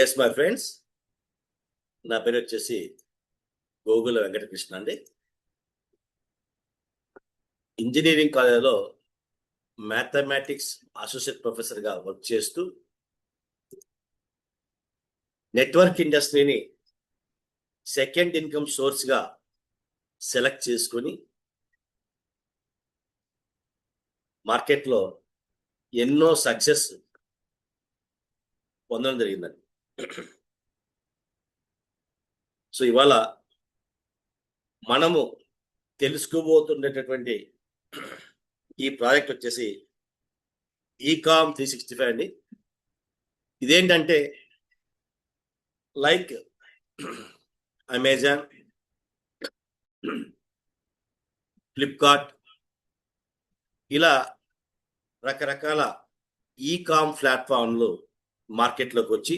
Yes my friends, నా పేరు వచ్చేసి గోగుల వెంకటకృష్ణ అండి. ఇంజనీరింగ్ కాలేజీలో మ్యాథమెటిక్స్ అసోసియేట్ ప్రొఫెసర్గా వర్క్ చేస్తూ నెట్వర్క్ ఇండస్ట్రీని సెకండ్ ఇన్కమ్ సోర్స్గా సెలెక్ట్ చేసుకొని మార్కెట్లో ఎన్నో సక్సెస్ పొందడం జరిగిందండి. సో ఇవాళ మనము తెలుసుకోబోతున్నటువంటి ఈ ప్రాజెక్ట్ వచ్చేసి ఈకామ్ 365 అండి. ఇదేంటంటే లైక్ అమెజాన్, ఫ్లిప్కార్ట్ ఇలా రకరకాల ఈకామ్ ప్లాట్ఫామ్లు మార్కెట్లోకి వచ్చి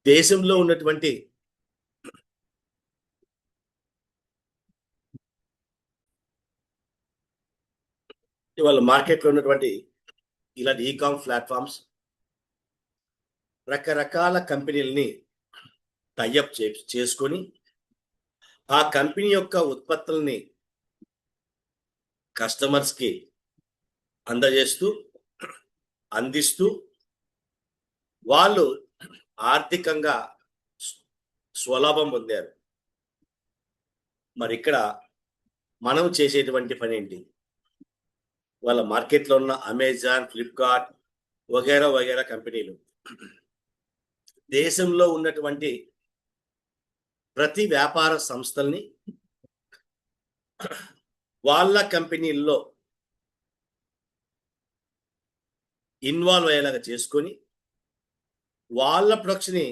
దేశంలో ఉన్నటువంటి ఇవాళ మార్కెట్లో ఉన్నటువంటి ఇలాంటి ఈకామ్ ప్లాట్ఫామ్స్ రకరకాల కంపెనీలని టైఅప్ చేసుకొని ఆ కంపెనీ యొక్క ఉత్పత్తుల్ని కస్టమర్స్కి అందిస్తూ వాళ్ళు ఆర్థికంగా స్వలాభం పొందారు. మరి ఇక్కడ మనం చేసేటువంటి పని ఏంటి? వాళ్ళ మార్కెట్లో ఉన్న అమెజాన్, ఫ్లిప్కార్ట్ వగైరా వగైరా కంపెనీలు దేశంలో ఉన్నటువంటి ప్రతి వ్యాపార సంస్థల్ని వాళ్ళ కంపెనీల్లో ఇన్వాల్వ్ అయ్యేలాగా చేసుకొని వాళ్ళ ప్రొడక్ట్స్ని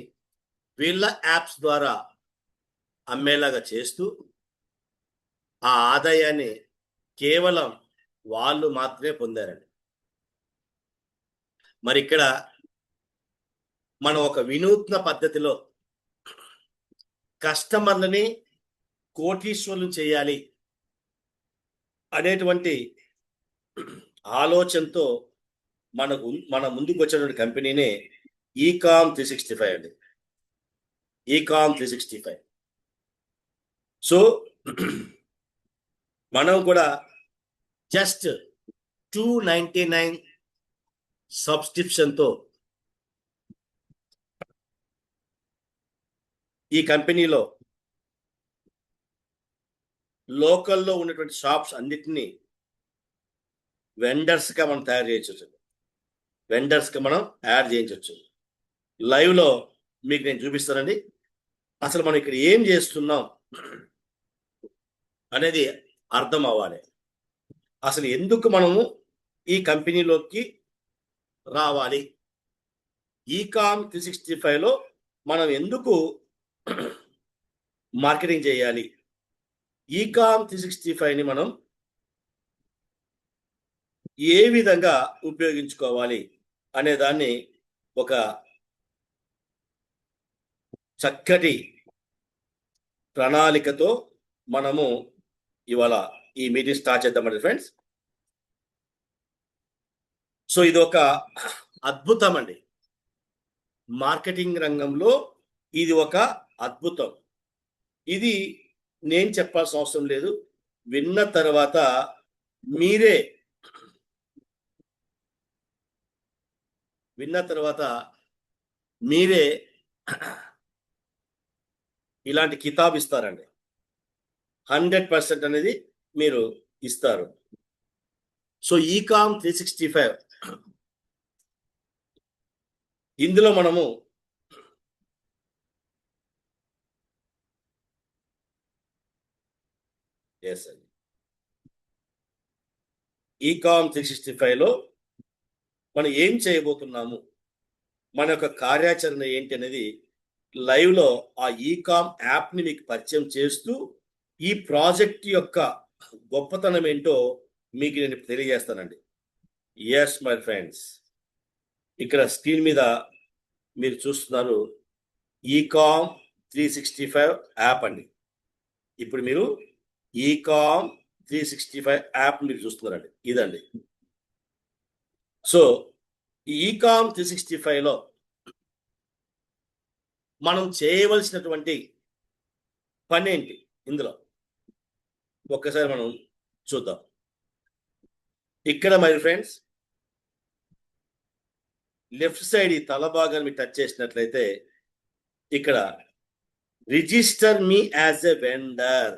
వీళ్ళ యాప్స్ ద్వారా అమ్మేలాగా చేస్తూ ఆ ఆదాయాన్ని కేవలం వాళ్ళు మాత్రమే పొందారండి. మరి ఇక్కడ మనం ఒక వినూత్న పద్ధతిలో కస్టమర్లని కోటీశ్వరులు చేయాలి అనేటువంటి ఆలోచనతో మన ముందుకు వచ్చినటువంటి కంపెనీనే ఈకామ్ 365 అండి. ఈకామ్ 365. సో మనం కూడా జస్ట్ 299 సబ్స్క్రిప్షన్తో ఈ కంపెనీలో లోకల్లో ఉన్నటువంటి షాప్స్ అన్నిటినీ వెండర్స్గా మనం తయారు చేయొచ్చు. వెండర్స్గా మనం యాడ్ చేయించవచ్చు. లైవ్లో మీకు నేను చూపిస్తానండి. అసలు మనం ఇక్కడ ఏం చేస్తున్నాం అనేది అర్థం అవ్వాలి. అసలు ఎందుకు మనము ఈ కంపెనీలోకి రావాలి, ఈకామ్ 365లో మనం ఎందుకు మార్కెటింగ్ చేయాలి, ఈకామ్ 365ని మనం ఏ విధంగా ఉపయోగించుకోవాలి అనే దాన్ని ఒక చక్కటి ప్రణాళికతో మనము ఇవాళ ఈ మీటింగ్ స్టార్ట్ చేద్దామండి ఫ్రెండ్స్. సో ఇది ఒక అద్భుతం అండి. మార్కెటింగ్ రంగంలో ఇది ఒక అద్భుతం. ఇది నేను చెప్పాల్సిన అవసరం లేదు. విన్న తర్వాత మీరే ఇలాంటి కితాబ్ ఇస్తారండి. 100% అనేది మీరు ఇస్తారు. సో ఈకామ్ 365 ఇందులో మనము ఈకామ్ 365లో మనం ఏం చేయబోతున్నాము, మన యొక్క కార్యాచరణ ఏంటి అనేది లైవ్లో ఆ ఈకామ్ యాప్ని మీకు పరిచయం చేస్తూ ఈ ప్రాజెక్ట్ యొక్క గొప్పతనం ఏంటో మీకు నేను తెలియజేస్తానండి. ఎస్ మై ఫ్రెండ్స్, ఇక్కడ స్క్రీన్ మీద మీరు చూస్తున్నారు ఈకామ్ 365 యాప్ అండి. ఇప్పుడు మీరు ఈకామ్ 365 యాప్ మీరు చూస్తున్నారండి. ఇదండి. సో ఈ ఈకామ్ 365లో మనం చేయవలసినటువంటి పని ఏంటి ఇందులో ఒక్కసారి మనం చూద్దాం. ఇక్కడ మరి ఫ్రెండ్స్ లెఫ్ట్ సైడ్ ఈ తల భాగాన్ని మీరు టచ్ చేసినట్లయితే ఇక్కడ register me as a vendor.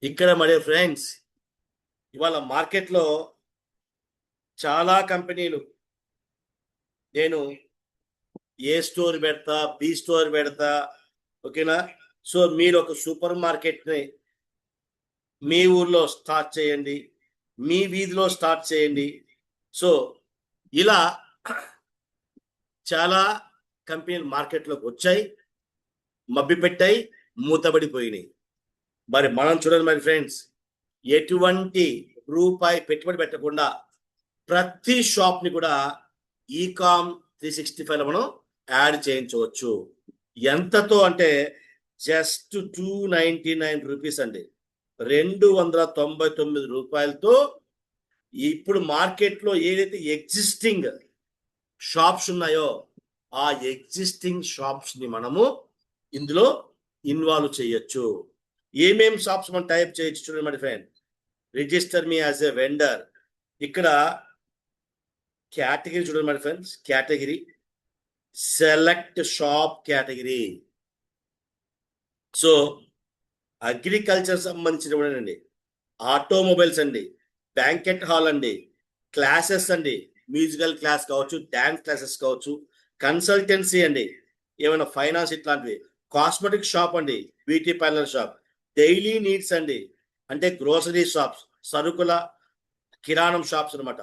ఇక్కడ మరి ఫ్రెండ్స్ ఇవాళ మార్కెట్లో చాలా కంపెనీలు నేను ఏ స్టోర్ పెడతా, బి స్టోర్ పెడతా, ఓకేనా. సో మీరు ఒక సూపర్ మార్కెట్ని మీ ఊర్లో స్టార్ట్ చేయండి, మీ వీధిలో స్టార్ట్ చేయండి. సో ఇలా చాలా కంపెనీలు మార్కెట్లోకి వచ్చాయి, మబ్బి పెట్టాయి, మూతబడిపోయినాయి. మరి మనం చూడండి మరి ఫ్రెండ్స్, ఎటువంటి రూపాయి పెట్టుబడి పెట్టకుండా ప్రతి షాప్ని కూడా ఈకామ్ 365లో మనం యాడ్ చేయించవచ్చు. ఎంతతో అంటే జస్ట్ 299 రూపీస్ అండి, 299 రూపాయలతో ఇప్పుడు మార్కెట్లో ఏదైతే ఎగ్జిస్టింగ్ షాప్స్ ఉన్నాయో ఆ ఎగ్జిస్టింగ్ షాప్స్ ని మనము ఇందులో ఇన్వాల్వ్ చేయొచ్చు. ఏమేం షాప్స్ మనం టైప్ చేయొచ్చు చూడండి మరి friend. Register me as a vendor, ఇక్కడ కేటగిరీ చూడండి మరి friends, category select shop category. So agriculture సంబంధించిన అండి, ఆటోమొబైల్స్ అండి, బ్యాంకెట్ హాల్ అండి, క్లాసెస్ అండి, మ్యూజికల్ క్లాస్ కావచ్చు, డాన్స్ క్లాసెస్ కావచ్చు, కన్సల్టెన్సీ అండి, ఏమైనా ఫైనాన్స్ ఇట్లాంటివి, కాస్మెటిక్ షాప్ అండి, beauty parlour shop, daily needs అండి, అంటే గ్రోసరీ షాప్స్, సరుకుల కిరాణం షాప్స్ అనమాట,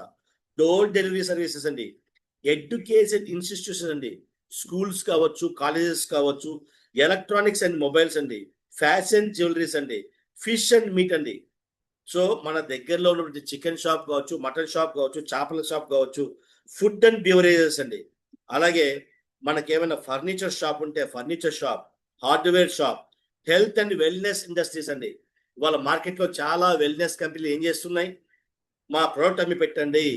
డోర్ డెలివరీ సర్వీసెస్ అండి, ఎడ్యుకేషన్ ఇన్స్టిట్యూషన్ అండి, స్కూల్స్ కావచ్చు, కాలేజెస్ కావచ్చు, ఎలక్ట్రానిక్స్ అండ్ మొబైల్స్ అండి, ఫ్యాషన్ జ్యువెలరీస్ అండి, ఫిష్ అండ్ మీట్ అండి. సో మన దగ్గరలో ఉన్నటువంటి చికెన్ షాప్ కావచ్చు, మటన్ షాప్ కావచ్చు, చేపల షాప్ కావచ్చు, ఫుడ్ అండ్ బ్యూవరేజెస్ అండి, అలాగే మనకేమైనా ఫర్నిచర్ షాప్ ఉంటే furniture shop, hardware shop, health and wellness industries అండి. ఇవాళ మార్కెట్లో చాలా వెల్నెస్ కంపెనీలు ఏం చేస్తున్నాయి, మా ప్రోడక్ట్ అమ్మి పెట్టండి,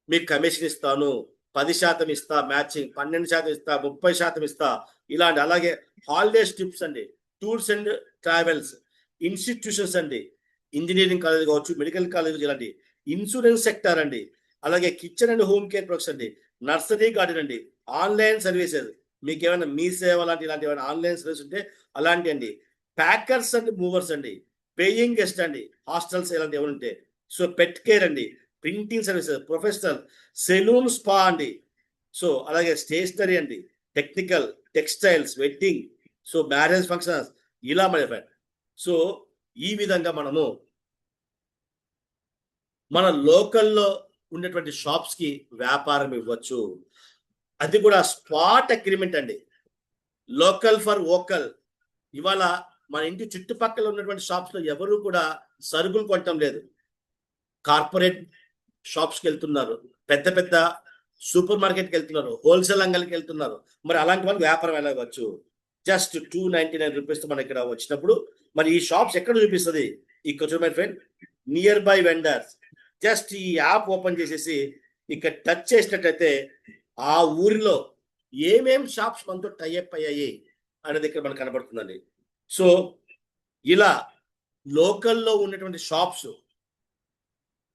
మీకు కమిషన్ ఇస్తాను, 10% ఇస్తా, మ్యాచింగ్ 12% ఇస్తా, 30% ఇస్తా, ఇలాంటి. అలాగే హాలిడేస్ ట్రిప్స్ అండి, టూర్స్ అండ్ ట్రావెల్స్, ఇన్స్టిట్యూషన్స్ అండి, ఇంజనీరింగ్ కాలేజ్ కావచ్చు, మెడికల్ కాలేజ్, ఇలాంటి ఇన్సూరెన్స్ సెక్టర్ అండి, అలాగే kitchen and home care products అండి, నర్సరీ గార్డెన్ అండి, ఆన్లైన్ సర్వీసెస్, మీకు ఏమైనా మీ సేవ లాంటి ఇలాంటి ఏమైనా ఆన్లైన్ సర్వీస్ ఉంటే అలాంటి అండి, ప్యాకర్స్ అండ్ మూవర్స్ అండి, పేయింగ్ గెస్ట్ అండి, హాస్టల్స్ ఇలాంటి ఏమైనా ఉంటే, సో పెట్ కేర్ అండి, printing services, professional, salon, spa అండి, సో అలాగే స్టేషనరీ అండి, technical, textiles, wedding, so marriage functions, ఇలా మన ఫ్రెండ్. సో ఈ విధంగా మనము మన లోకల్లో ఉన్నటువంటి షాప్స్ కి వ్యాపారం ఇవ్వచ్చు. అది కూడా స్పాట్ అగ్రిమెంట్ అండి, లోకల్ ఫర్ వోకల్. ఇవాళ మన ఇంటి చుట్టుపక్కల ఉన్నటువంటి షాప్స్ లో ఎవరు కూడా సరుకులు కొనటం లేదు, కార్పొరేట్ షాప్స్కి వెళ్తున్నారు, పెద్ద పెద్ద సూపర్ మార్కెట్కి వెళ్తున్నారు, హోల్సేల్ అంగల్కి వెళ్తున్నారు. మరి అలాంటి వాళ్ళకి వ్యాపారం ఎలా ఇవ్వచ్చు? జస్ట్ 299 రూపీస్ మన ఇక్కడ వచ్చినప్పుడు మరి ఈ షాప్స్ ఎక్కడ చూపిస్తుంది? ఇక్కడ చూడండి my friend, near by vendors. Just ఈ యాప్ ఓపెన్ చేసేసి ఇక్కడ టచ్ చేసినట్టయితే ఆ ఊరిలో ఏమేం షాప్స్ మనతో టైఅప్ అయ్యాయి అనేది ఇక్కడ మనకు కనబడుతుందండి. సో ఇలా లోకల్లో ఉన్నటువంటి షాప్స్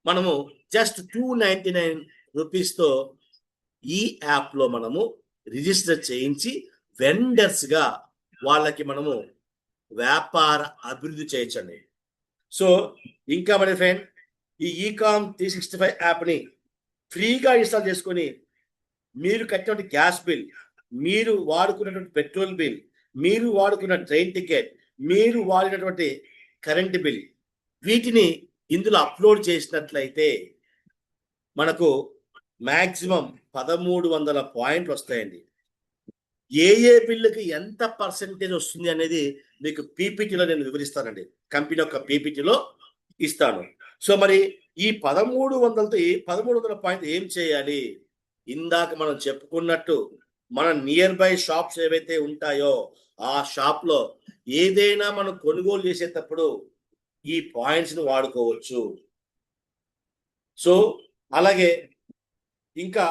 మనము జస్ట్ 299 రూపీస్తో ఈ యాప్లో మనము రిజిస్టర్ చేయించి వెండర్స్గా వాళ్ళకి మనము వ్యాపార అభివృద్ధి చేయొచ్చండి. సో ఇంకా మన ఫ్రెండ్, ఈ ఈకామ్ 365 యాప్ని ఫ్రీగా ఇన్స్టాల్ చేసుకొని మీరు కట్టినటువంటి గ్యాస్ బిల్, మీరు వాడుకున్నటువంటి పెట్రోల్ బిల్, మీరు వాడుకున్న ట్రైన్ టికెట్, మీరు వాడినటువంటి కరెంట్ బిల్, వీటిని ఇందులో అప్లోడ్ చేసినట్లయితే మనకు మ్యాక్సిమం 1300 పాయింట్లు వస్తాయండి. ఏ బిల్లుకి ఎంత పర్సెంటేజ్ వస్తుంది అనేది మీకు పీపీటీలో నేను వివరిస్తానండి, కంపెనీ యొక్క పీపీటీలో ఇస్తాను. సో మరి ఈ 1300తో 1300 పాయింట్ ఏం చేయాలి? ఇందాక మనం చెప్పుకున్నట్టు మన నియర్ బై షాప్స్ ఏవైతే ఉంటాయో ఆ షాప్లో ఏదైనా మనం కొనుగోలు చేసేటప్పుడు ఈ పాయింట్స్ ని వాడుకోవచ్చు. సో అలాగే ఇంకా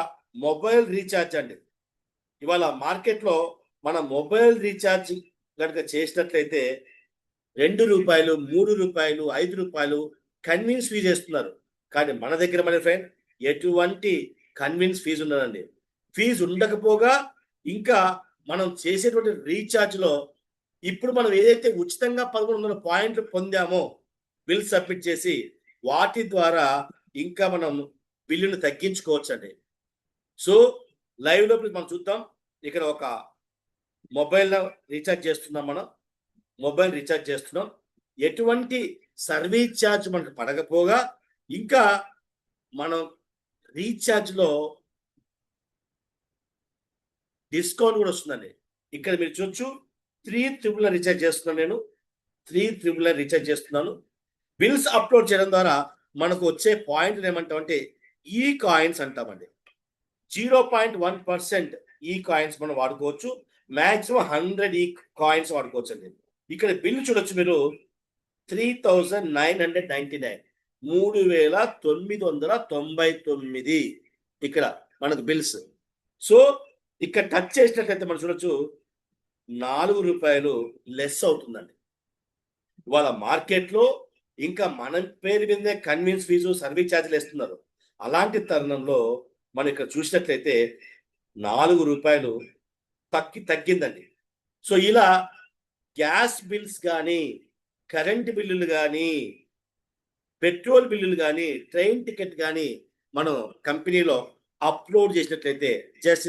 మొబైల్ రీఛార్జ్ అండి. ఇవాళ మార్కెట్లో మన మొబైల్ రీఛార్జ్ కనుక చేసినట్లయితే ₹2, ₹3, ₹5 కన్వీన్స్ ఫీజు వేస్తున్నారు. కానీ మన దగ్గర మన ఫ్రెండ్ ఎటువంటి కన్వీన్స్ ఫీజు ఉండదండి. ఫీజు ఉండకపోగా ఇంకా మనం చేసేటువంటి రీఛార్జ్లో ఇప్పుడు మనం ఏదైతే ఉచితంగా 1100 పాయింట్లు పొందామో బిల్ సబ్మిట్ చేసి వాటి ద్వారా ఇంకా మనం బిల్లును తగ్గించుకోవచ్చండి. సో లైవ్ లో మనం చూద్దాం. ఇక్కడ ఒక మొబైల్ రీఛార్జ్ చేస్తున్నాం, మనం మొబైల్ రీఛార్జ్ చేస్తున్నాం. ఎటువంటి సర్వీస్ ఛార్జ్ మనకు పడకపోగా ఇంకా మనం రీఛార్జ్ లో డిస్కౌంట్ కూడా వస్తుందండి. ఇక్కడ మీరు చూడొచ్చు 3,000 రీఛార్జ్ చేస్తున్నాను, నేను 3,000 రీఛార్జ్ చేస్తున్నాను. బిల్స్ అప్లోడ్ చేయడం ద్వారా మనకు వచ్చే పాయింట్లు ఏమంటామంటే ఈ కాయిన్స్ అంటామండి. 0.1% ఈ కాయిన్స్ మనం వాడుకోవచ్చు. మాక్సిమం 100 ఈ కాయిన్స్ వాడుకోవచ్చు అండి. ఇక్కడ బిల్లు చూడొచ్చు మీరు 3,999 3,999 ఇక్కడ మనకు బిల్స్. సో ఇక్కడ టచ్ చేసినట్లయితే మనం చూడొచ్చు ₹4 లెస్ అవుతుందండి. ఇవాళ మార్కెట్లో ఇంకా మన పేరు మీదే కన్వీన్స్ ఫీజు సర్వీస్ ఛార్జీలు వేస్తున్నారు. అలాంటి తరుణంలో మనం ఇక్కడ చూసినట్లయితే ₹4 తగ్గిందండి. సో ఇలా గ్యాస్ బిల్స్ కానీ, కరెంట్ బిల్లులు కానీ, పెట్రోల్ బిల్లులు కానీ, ట్రైన్ టికెట్ కానీ మనం కంపెనీలో అప్లోడ్ చేసినట్లయితే జస్ట్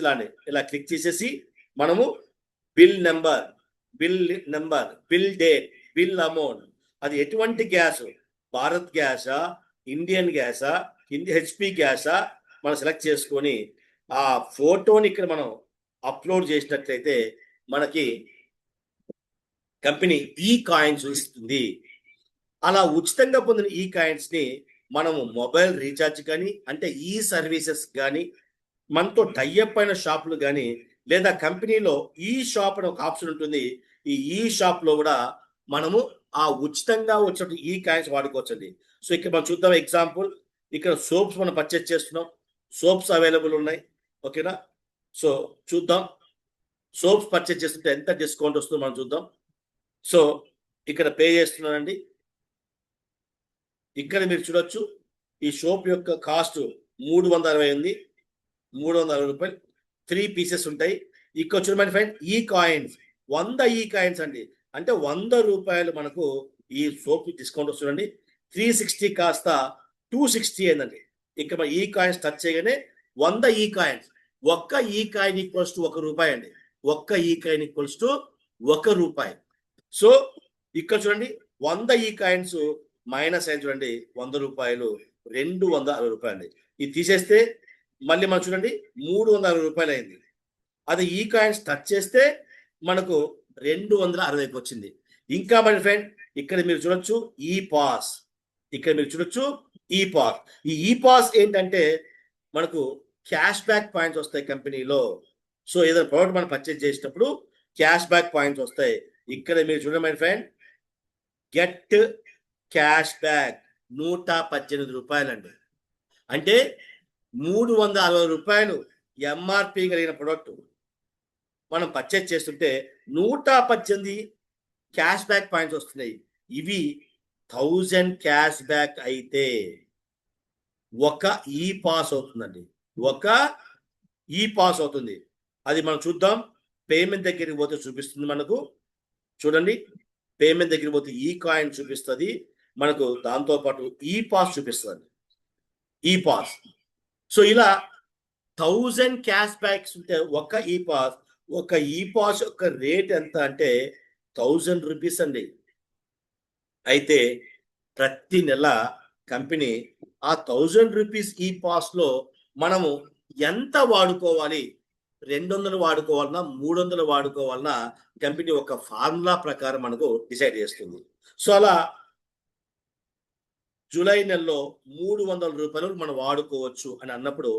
ఇలా క్లిక్ చేసేసి మనము bill number, bill date, bill amount, అది ఎటువంటి గ్యాస్, భారత్ గ్యాసా, ఇండియన్ గ్యాసా, హెచ్పి గ్యాసా మనం సెలెక్ట్ చేసుకొని ఆ ఫోటోని ఇక్కడ మనం అప్లోడ్ చేసినట్లయితే మనకి కంపెనీ ఈ కాయిన్స్ ఇస్తుంది. అలా ఉచితంగా పొందిన ఈ కాయిన్స్ ని మనము మొబైల్ రీఛార్జ్ కానీ, అంటే ఈ సర్వీసెస్ కానీ, మనతో టైఅప్ అయిన షాపులు కానీ, లేదా కంపెనీలో ఈ షాప్ అని ఒక ఆప్షన్ ఉంటుంది. ఈ షాప్ లో కూడా మనము ఆ ఉచితంగా వచ్చిన ఈ కాయిన్స్ వాడుకోవచ్చండి. సో ఇక్కడ మనం చూద్దాం ఎగ్జాంపుల్. ఇక్కడ సోప్స్ మనం పర్చేస్ చేస్తున్నాం, సోప్స్ అవైలబుల్ ఉన్నాయి. ఓకేనా? సో చూద్దాం సోప్స్ పర్చేస్ చేస్తుంటే ఎంత డిస్కౌంట్ వస్తుందో మనం చూద్దాం. సో ఇక్కడ పే చేస్తున్నానండి. ఇక్కడ మీరు చూడొచ్చు ఈ సోప్ యొక్క కాస్ట్ 360 ఉంది. ₹360 3 పీసెస్ ఉంటాయి. ఇక్కడ చూడమని ఫ్రెండ్ ఈ కాయిన్స్ 100 ఈ కాయిన్స్ అండి. అంటే ₹100 మనకు ఈ సోప్ డిస్కౌంట్ వస్తుందండి. 360 కాస్త 260 అయిందండి. ఇక్కడ ఈ కాయిన్స్ టచ్ చేయగానే 100 ఈ కాయిన్స్, ఒక్క ఈ కాయిన్ ఈక్వల్స్ టు ₹1 అండి. ఒక్క ఈ కాయిన్ ఈక్వల్స్ టు ₹1. సో ఇక్కడ చూడండి 100 ఈ కాయిన్స్ మైనస్ అయింది చూడండి, ₹100 ₹260 అండి. ఇది తీసేస్తే మళ్ళీ మనం చూడండి ₹360 అయింది. అది ఈ కాయిన్స్ టచ్ చేస్తే మనకు 260కి వచ్చింది. ఇంకా మన ఫ్రెండ్ ఇక్కడ మీరు చూడొచ్చు ఈ పాస్, ఇక్కడ మీరు చూడొచ్చు ఈ పాస్. ఈ పాస్ ఏంటంటే మనకు క్యాష్ బ్యాక్ పాయింట్స్ వస్తాయి కంపెనీలో. సో ఏదైనా ప్రోడక్ట్ మనం పర్చేజ్ చేసినప్పుడు క్యాష్ బ్యాక్ పాయింట్స్ వస్తాయి. ఇక్కడ మీరు చూడండి my friend, get cash back ₹118 అండి. అంటే ₹360 ఎంఆర్పి కలిగిన ప్రొడక్ట్ మనం పర్చేజ్ చేస్తుంటే 118 క్యాష్ బ్యాక్ పాయింట్స్ వస్తున్నాయి. ఇవి 1000 క్యాష్ బ్యాక్ అయితే ఒక ఈ పాస్ అవుతుందండి, ఒక ఈ పాస్ అవుతుంది. అది మనం చూద్దాం. పేమెంట్ దగ్గరికి పోతే చూపిస్తుంది మనకు. చూడండి పేమెంట్ దగ్గరికి పోతే ఈ కాయిన్ చూపిస్తుంది మనకు, దాంతో పాటు ఈ పాస్ చూపిస్తుంది, ఈ పాస్. సో ఇలా 1000 క్యాష్ బ్యాక్స్ ఉంటే ఒక ఈ పాస్ యొక్క రేట్ ఎంత అంటే ₹1000 అండి. అయితే ప్రతి నెల కంపెనీ ఆ ₹1000 ఈ పాస్ లో మనము ఎంత వాడుకోవాలి, 200 వాడుకోవాలన్నా 300 వాడుకోవాలన్నా కంపెనీ ఒక ఫార్ములా ప్రకారం మనకు డిసైడ్ చేస్తుంది. సో అలా జూలై నెలలో ₹300 మనం వాడుకోవచ్చు అని అన్నప్పుడు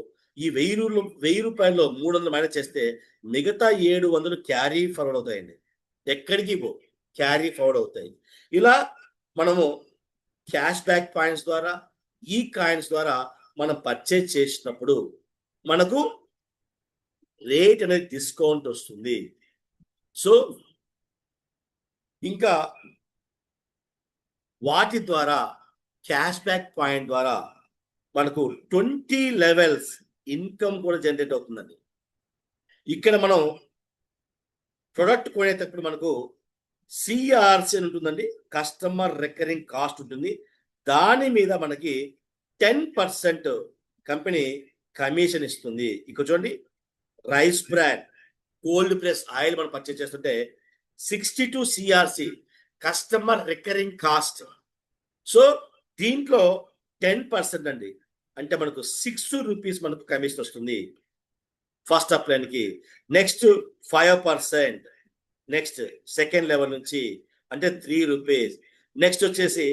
ఈ ₹1000 300 మైనస్ చేస్తే మిగతా 700 క్యారీ ఫార్వర్డ్ అవుతాయండి. ఎక్కడికి క్యారీ ఫార్వర్డ్ అవుతాయి. ఇలా మనము క్యాష్ బ్యాక్ పాయింట్స్ ద్వారా, ఈ కాయిన్స్ ద్వారా మనం పర్చేజ్ చేసినప్పుడు మనకు రేట్ అనేది డిస్కౌంట్ వస్తుంది. సో ఇంకా వాటి ద్వారా క్యాష్ బ్యాక్ పాయింట్ ద్వారా మనకు 20 లెవెల్స్ ఇన్కమ్ కూడా జనరేట్ అవుతుందండి. ఇక్కడ మనం ప్రొడక్ట్ కొనేటప్పుడు మనకు సిఆర్సి అని ఉంటుందండి, కస్టమర్ రికరింగ్ కాస్ట్ ఉంటుంది. దాని మీద మనకి 10% కంపెనీ కమిషన్ ఇస్తుంది. ఇక్కడ చూడండి, rice brand cold press oil మనం పర్చేస్ చేస్తుంటే 62 CRC customer recurring cost. So దీంట్లో 10% అండి, అంటే మనకు 6 రూపీస్ మనకు కమిషన్ వస్తుంది ఫస్ట్ అప్లైన్కి. నెక్స్ట్ 5%, నెక్స్ట్ సెకండ్ లెవెల్ నుంచి అంటే 3 రూపీస్. నెక్స్ట్ వచ్చేసి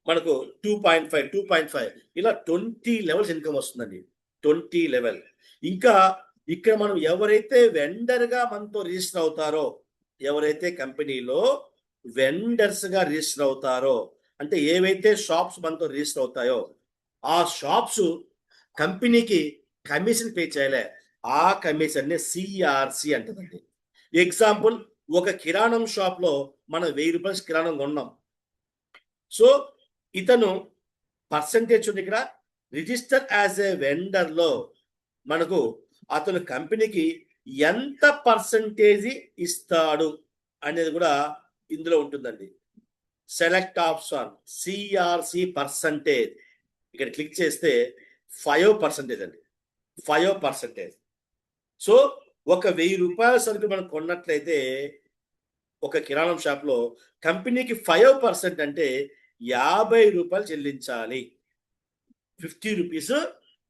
మనకు 2.5 ఇలా 20 లెవెల్స్ ఇన్కమ్ వస్తుందండి. 20 లెవెల్. ఇంకా ఇక్కడ మనం ఎవరైతే వెండర్గా మనతో రిజిస్టర్ అవుతారో, ఎవరైతే కంపెనీలో వెండర్స్గా రిజిస్టర్ అవుతారో, అంటే ఏవైతే షాప్స్ మనతో రిజిస్టర్ అవుతాయో ఆ షాప్స్ కంపెనీకి కమిషన్ పే చేయలే, ఆ కమిషన్ని సిఆర్సి అంటుందండి. ఎగ్జాంపుల్, ఒక కిరాణం షాప్ లో మనం 1000 రూపాయలు కిరాణం కొన్నాం. సో ఇతను పర్సంటేజ్ ఉంది ఇక్కడ, రిజిస్టర్ యాజ్ ఏ వెండర్ లో మనకు అతను కంపెనీకి ఎంత పర్సంటేజ్ ఇస్తాడు అనేది కూడా ఇందులో ఉంటుందండి. సెలెక్ట్ ఆప్షన్ సిఆర్సి పర్సంటేజ్, ఇక్కడ క్లిక్ చేస్తే 5% అండి, 5%. సో ఒక 1000 రూపాయల సరుకు మనం కొన్నట్లయితే ఒక కిరాణం షాప్ లో కంపెనీకి 5% అంటే 50 రూపాయలు చెల్లించాలి, 50 రూపీస్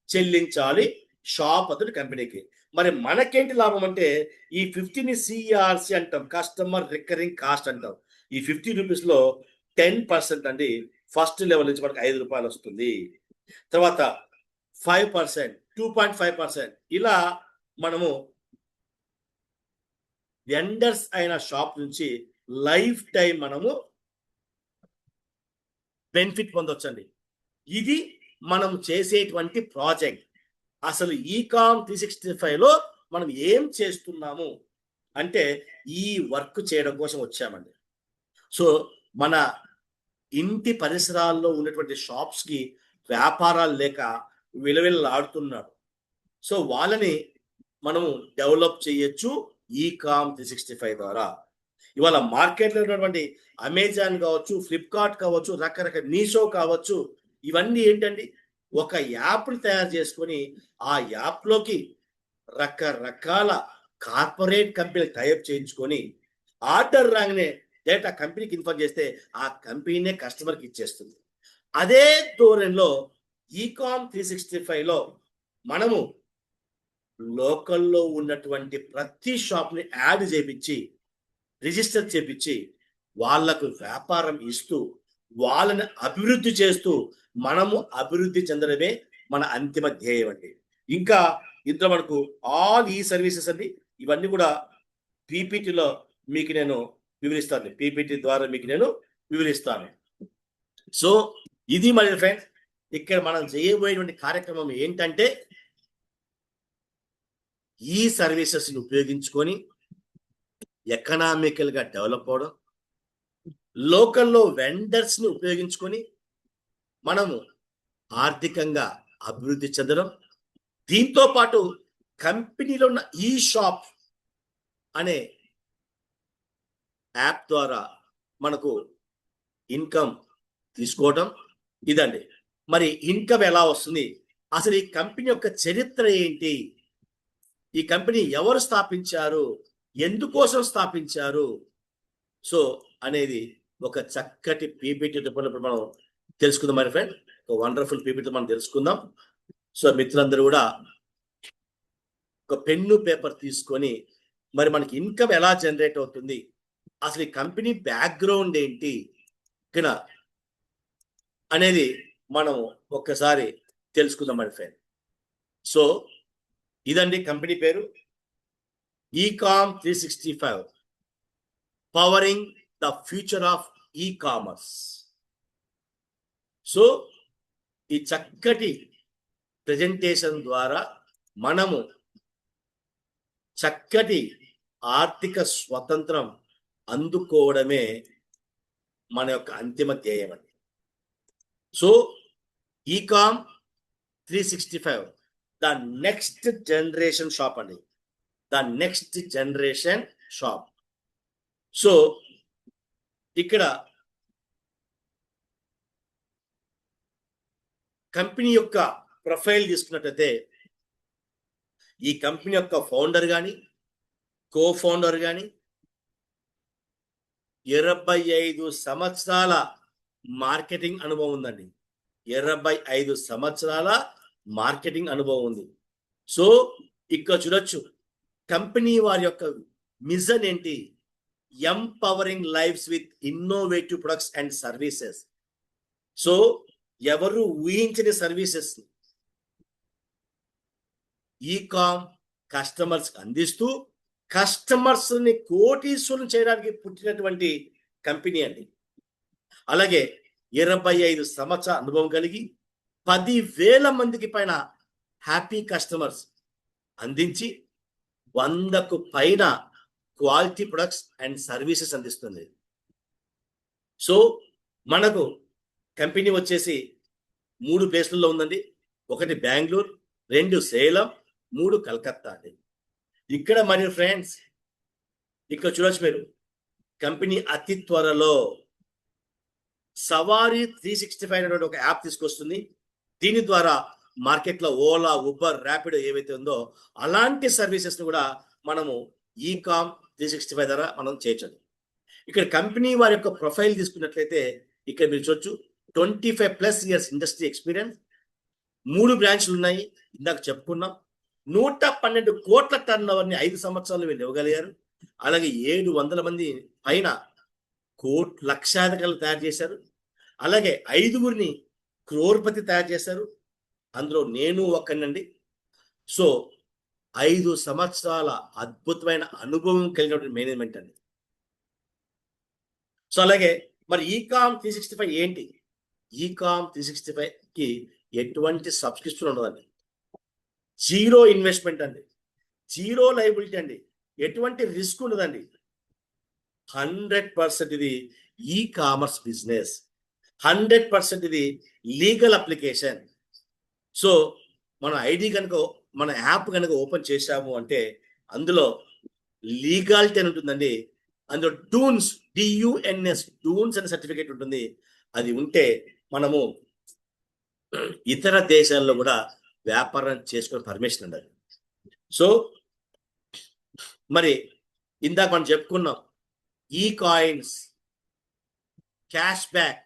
చెల్లించాలి షాప్ అతను కంపెనీకి. మరి మనకేంటి లాభం అంటే ఈ 50ని సిఆర్సి అంటాం, కస్టమర్ రికరింగ్ కాస్ట్ అంటాం. ఈ 50 రూపీస్ లో 10% అండి, ఫస్ట్ లెవెల్ నుంచి మనకు 5 రూపాయలు వస్తుంది. తర్వాత 5%, 2.5% ఇలా మనము వెండర్స్ అయిన షాప్ నుంచి లైఫ్ టైం మనము బెనిఫిట్ పొందొచ్చండి. ఇది మనం చేసేటువంటి ప్రాజెక్ట్. అసలు ఈకామ్ 365 లో మనం ఏం చేస్తున్నాము అంటే ఈ వర్క్ చేయడం కోసం వచ్చామండి. సో మన ఇంటి పరిసరాల్లో ఉన్నటువంటి షాప్స్ కి వ్యాపారాలు లేక విలవిల్లాడుతున్నారు. సో వాళ్ళని మనము డెవలప్ చేయొచ్చు ఈకామ్ 365 ద్వారా. ఇవాళ మార్కెట్లో ఉన్నటువంటి అమెజాన్ కావచ్చు, ఫ్లిప్కార్ట్ కావచ్చు, రకరకాల మీషో కావచ్చు, ఇవన్నీ ఏంటండి, ఒక యాప్ని తయారు చేసుకొని ఆ యాప్లోకి రకరకాల కార్పొరేట్ కంపెనీ టైప్ చేయించుకొని ఆర్డర్ రాగానే డేటా కంపెనీకి ఇన్ఫార్మ్ చేస్తే ఆ కంపెనీనే కస్టమర్కి ఇచ్చేస్తుంది. అదే ధోరణిలో ఈకామ్ 365లో మనము లోకల్లో ఉన్నటువంటి ప్రతి షాప్ని యాడ్ చేపించి రిజిస్టర్ చేపించి వాళ్లకు వ్యాపారం ఇస్తూ వాళ్ళని అభివృద్ధి చేస్తూ మనము అభివృద్ధి చెందడమే మన అంతిమ ధ్యేయం అండి. ఇంకా ఇందులో మనకు ఆల్ ఈ సర్వీసెస్ అండి, ఇవన్నీ కూడా పీపీటీలో మీకు నేను వివరిస్తాను, పీపీటీ ద్వారా మీకు నేను వివరిస్తాను. సో ఇది మరి ఫ్రెండ్స్, ఇక్కడ మనం చేయబోయేటువంటి కార్యక్రమం ఏంటంటే ఈ సర్వీసెస్ ని ఉపయోగించుకొని ఎకనామికల్ గా డెవలప్ అవడం, లోకల్లో వెండర్స్ ని ఉపయోగించుకొని మనము ఆర్థికంగా అభివృద్ధి చెందడం, దీంతో పాటు కంపెనీలో ఉన్న ఈ షాప్ అనే యాప్ ద్వారా మనకు ఇన్కమ్ తీసుకోవడం, ఇదండి. మరి ఇన్కమ్ ఎలా వస్తుంది, అసలు ఈ కంపెనీ యొక్క చరిత్ర ఏంటి, ఈ కంపెనీ ఎవరు స్థాపించారు, ఎందుకోసం స్థాపించారు, సో అనేది ఒక చక్కటి పీపీటీ రూపంలో మనం తెలుసుకుందాం మరి ఫ్రెండ్. ఒక వండర్ఫుల్ పీపీటీ మనం తెలుసుకుందాం. సో మిత్రులందరూ కూడా ఒక పెన్ను పేపర్ తీసుకొని మరి మనకి ఇన్కమ్ ఎలా జనరేట్ అవుతుంది, అసలు ఈ కంపెనీ బ్యాక్గ్రౌండ్ ఏంటి అనేది మనం ఒక్కసారి తెలుసుకుందాం మరి ఫ్రెండ్. సో ఇదండి కంపెనీ పేరు, Ecom 365, powering the future of e-commerce. So ఈ చక్కటి ప్రెజెంటేషన్ ద్వారా మనము చక్కటి ఆర్థిక స్వతంత్రం అందుకోవడమే మన యొక్క అంతిమ ధ్యేయం అండి. So Ecom 365 the next generation shop అండి, the next generation shop. So ఇక్కడ కంపెనీ యొక్క ప్రొఫైల్ తీసుకున్నట్లయితే ఈ కంపెనీ యొక్క ఫౌండర్ కానీ కో ఫౌండర్ కానీ 25 సంవత్సరాల మార్కెటింగ్ అనుభవం ఉందండి. 25 సంవత్సరాల మార్కెటింగ్ అనుభవం ఉంది. సో ఇక్కడ చూడొచ్చు కంపెనీ వారి యొక్క మిషన్ ఏంటి, empowering lives with innovative products and services. So ఎవరు ఊహించని సర్వీసెస్ ఈకామ్ కస్టమర్స్ అందిస్తూ కస్టమర్స్ ని కోటీశ్వరులను చేయడానికి పుట్టినటువంటి కంపెనీ అండి. అలాగే 25 సంవత్సరాల అనుభవం కలిగి 10,000 మందికి పైన హ్యాపీ కస్టమర్స్ అందించి 100కు పైన క్వాలిటీ ప్రొడక్ట్స్ అండ్ సర్వీసెస్ అందిస్తుంది. సో మనకు కంపెనీ వచ్చేసి 3 ప్లేస్లలో ఉందండి. 1 బెంగళూరు, 2 సేలం, 3 కలకత్తా అండి. ఇక్కడ మరి ఫ్రెండ్స్ ఇక్కడ చూడొచ్చు మీరు కంపెనీ అతి త్వరలో సవారీ 365 అనేటువంటి ఒక యాప్ తీసుకొస్తుంది. దీని ద్వారా మార్కెట్లో ఓలా, ఉబర్, ర్యాపిడో ఏవైతే ఉందో అలాంటి సర్వీసెస్ కూడా మనము ఈకామ్ 365 ద్వారా మనం చేయొచ్చు. ఇక్కడ కంపెనీ వారి యొక్క ప్రొఫైల్ తీసుకున్నట్లయితే ఇక్కడ మీరు చూడొచ్చు 25+ ఇయర్స్ ఇండస్ట్రీ ఎక్స్పీరియన్స్, 3 బ్రాంచ్లు ఉన్నాయి. ఇందాక చెప్పుకున్నాం. 112 కోట్ల టర్న్ ఓవర్ని 5 సంవత్సరాలు వీళ్ళు ఇవ్వగలిగారు. అలాగే 700 మంది పైన లక్షాధికారులు తయారు చేశారు. అలాగే 5గురిని క్రోర్పతి తయారు చేశారు. అందులో నేను ఒక్కనండి. సో 5 సంవత్సరాల అద్భుతమైన అనుభవం కలిగినటువంటి మేనేజ్మెంట్ అండి. సో అలాగే మరి ఈకామ్ 365 ఏంటి? ఈకామ్ 365కి ఎటువంటి సబ్స్క్రిప్షన్ ఉండదండి. 0 ఇన్వెస్ట్మెంట్ అండి, 0 లయబిలిటీ అండి, ఎటువంటి రిస్క్ ఉండదండి. 100% ఇది ఈ కామర్స్ బిజినెస్, 100% ఇది లీగల్ అప్లికేషన్. సో మన ఐడి కనుక మన యాప్ కనుక ఓపెన్ చేశాము అంటే అందులో లీగాలిటీ అని ఉంటుందండి. అందులో డూన్స్, DUNS డూన్స్ అనే సర్టిఫికేట్ ఉంటుంది. అది ఉంటే మనము ఇతర దేశాల్లో కూడా వ్యాపారం చేసుకునే పర్మిషన్ ఉండాలి. సో మరి ఇందాక మనం చెప్పుకున్నాం ఈ కాయిన్స్, క్యాష్ బ్యాక్,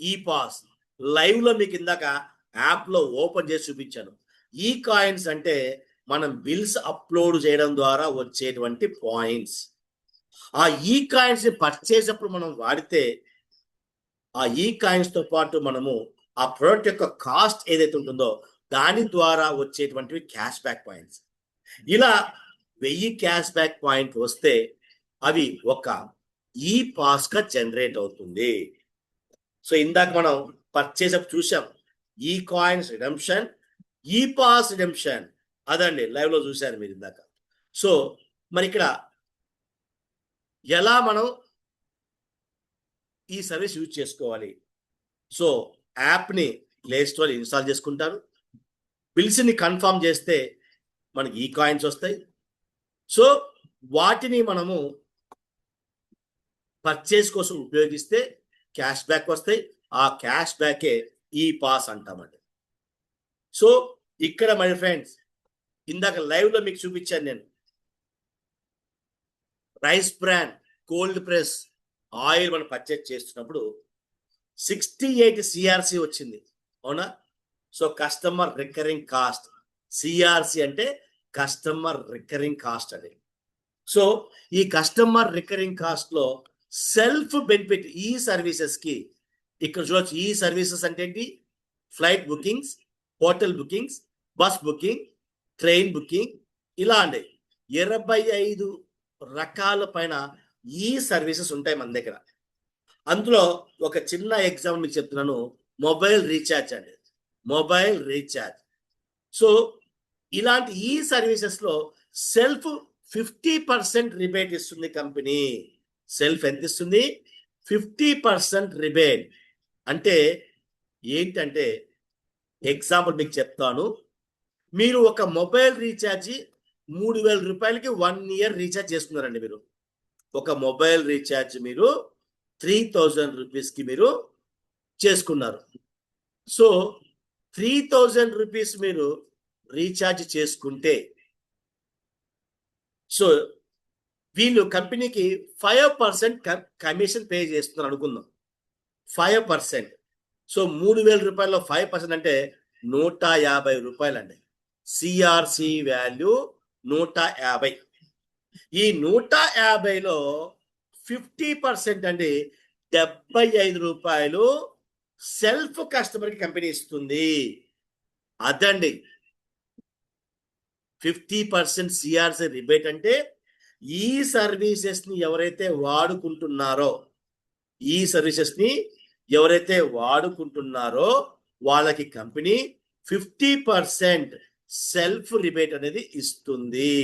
ఈ పాస్ లైవ్ లో మీకు ఇందాక యాప్ లో ఓపెన్ చేసి చూపించాను. ఈ కాయిన్స్ అంటే మనం బిల్స్ అప్లోడ్ చేయడం ద్వారా వచ్చేటువంటి పాయింట్స్. ఆ ఈ కాయిన్స్ ని పర్చేస్ అప్పుడు మనం వాడితే ఆ ఈ కాయిన్స్ తో పాటు మనము ఆ ప్రోడక్ట్ యొక్క కాస్ట్ ఏదైతే ఉంటుందో దాని ద్వారా వచ్చేటువంటివి క్యాష్ బ్యాక్ పాయింట్స్. ఇలా 1000 క్యాష్ బ్యాక్ పాయింట్ వస్తే అవి ఒక ఈ పాస్ గా జనరేట్ అవుతుంది. సో ఇందాక మనం పర్చేస్ అప్ చూసాం, ఈ కాయిన్స్ రిడెంప్షన్, ఈ పాస్ రిడెంప్షన్, అదండి లైవ్ లో చూశారు మీరు ఇందాక. సో మరి ఇక్కడ ఎలా మనం ఈ సర్వీస్ యూజ్ చేసుకోవాలి? సో యాప్ని ప్లే స్టోర్ ఇన్స్టాల్ చేసుకుంటారు. బిల్స్ని కన్ఫర్మ్ చేస్తే మనకి ఈ కాయిన్స్ వస్తాయి. సో వాటిని మనము పర్చేస్ కోసం ఉపయోగిస్తే క్యాష్ బ్యాక్ వస్తాయి. ఆ క్యాష్ బ్యాకే ఈ పాస్ అంటామండి. సో ఇక్కడ మై ఫ్రెండ్స్ ఇందాక లైవ్ లో మీకు చూపించాను నేను. Rice brand cold press oil మనం పర్చేస్ చేస్తున్నప్పుడు 68 CRC వచ్చింది, అవునా? So customer recurring cost, CRC అంటే కస్టమర్ రికరింగ్ కాస్ట్ అని. సో ఈ కస్టమర్ రికరింగ్ కాస్ట్ లో సెల్ఫ్ బెనిఫిట్ ఈ సర్వీసెస్ కి ఇక్కడ చూడొచ్చు. ఈ సర్వీసెస్ అంటే ఏంటి? Flight bookings, hotel bookings, bus booking, train booking, ఇలా అండి 25 రకాల పైన ఈ సర్వీసెస్ ఉంటాయి మన దగ్గర. అందులో ఒక చిన్న ఎగ్జాంపుల్ మీకు చెప్తున్నాను. మొబైల్ రీఛార్జ్ అండి, మొబైల్ రీఛార్జ్. సో ఇలాంటి ఈ సర్వీసెస్ లో సెల్ఫ్ 50% రిబేట్ ఇస్తుంది కంపెనీ. సెల్ఫ్ ఎంత ఇస్తుంది? 50% రిబేట్. అంటే ఏంటంటే ఎగ్జాంపుల్ మీకు చెప్తాను. మీరు ఒక మొబైల్ రీఛార్జ్ 3,000 రూపాయలకి 1 ఇయర్ రీఛార్జ్ చేసుకున్నారండి. మీరు ఒక మొబైల్ రీఛార్జ్ మీరు 3,000 రూపీస్కి మీరు చేసుకున్నారు. సో 3,000 రూపీస్ మీరు రీఛార్జ్ చేసుకుంటే సో వీళ్ళు కంపెనీకి 5% కమిషన్ పే చేస్తున్నారు అనుకుందాం. 5%. సో 3,000 రూపాయల్లో 5% అంటే 150 రూపాయలండి. CRC value 150. ఈ 150లో 50% అండి 75 రూపాయలు సెల్ఫ్ కస్టమర్కి కంపెనీ ఇస్తుంది. అదండి 50% సిఆర్సి రిబేట్ అంటే ఈ సర్వీసెస్ ని ఎవరైతే వాడుకుంటున్నారో వాళ్ళకి కంపెనీ 50% సెల్ఫ్ రిబేట్ అనేది ఇస్తుంది.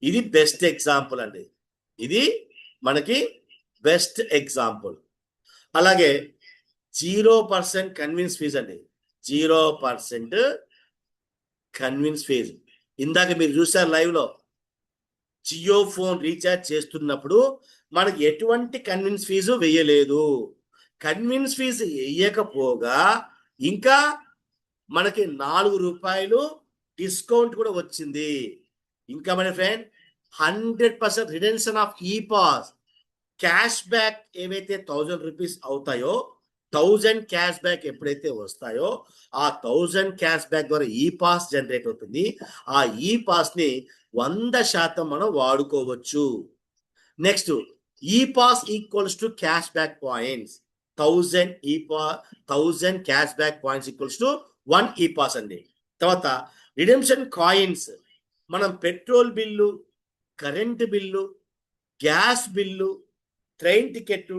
ఇది బెస్ట్ ఎగ్జాంపుల్ అండి. ఇది మనకి బెస్ట్ ఎగ్జాంపుల్. అలాగే 0% కన్విన్స్ ఫీజ్ అండి. 0% కన్విన్స్ ఫీజ్. ఇందాక మీరు చూసారు లైవ్ లో, జియో ఫోన్ రీఛార్జ్ చేస్తున్నప్పుడు మనకి ఎటువంటి కన్విన్స్ ఫీజు వేయలేదు. కన్విన్స్ ఫీజు వేయకపోగా ఇంకా మనకి 4 రూపాయలు డిస్కౌంట్ కూడా వచ్చింది. ఇంకా మన ఫ్రెండ్ 100% రిడెన్షన్ ఆఫ్ ఈ పాస్. క్యాష్ బ్యాక్ ఏవైతే 1000 రూపీస్ అవుతాయో, 1000 క్యాష్ బ్యాక్ ఎప్పుడైతే వస్తాయో ఆ 1000 క్యాష్ బ్యాక్ ద్వారా ఈ పాస్ జనరేట్ అవుతుంది. ఆ ఈ పాస్ ని 100% మనం వాడుకోవచ్చు. నెక్స్ట్ ఈ pass equals to cash back points. 1000 cash back points equals to 1 ఈ పాస్ అండి. తర్వాత రిడెంప్షన్ కాయిన్స్. మనం petrol bill, current bill, gas bill, train ticket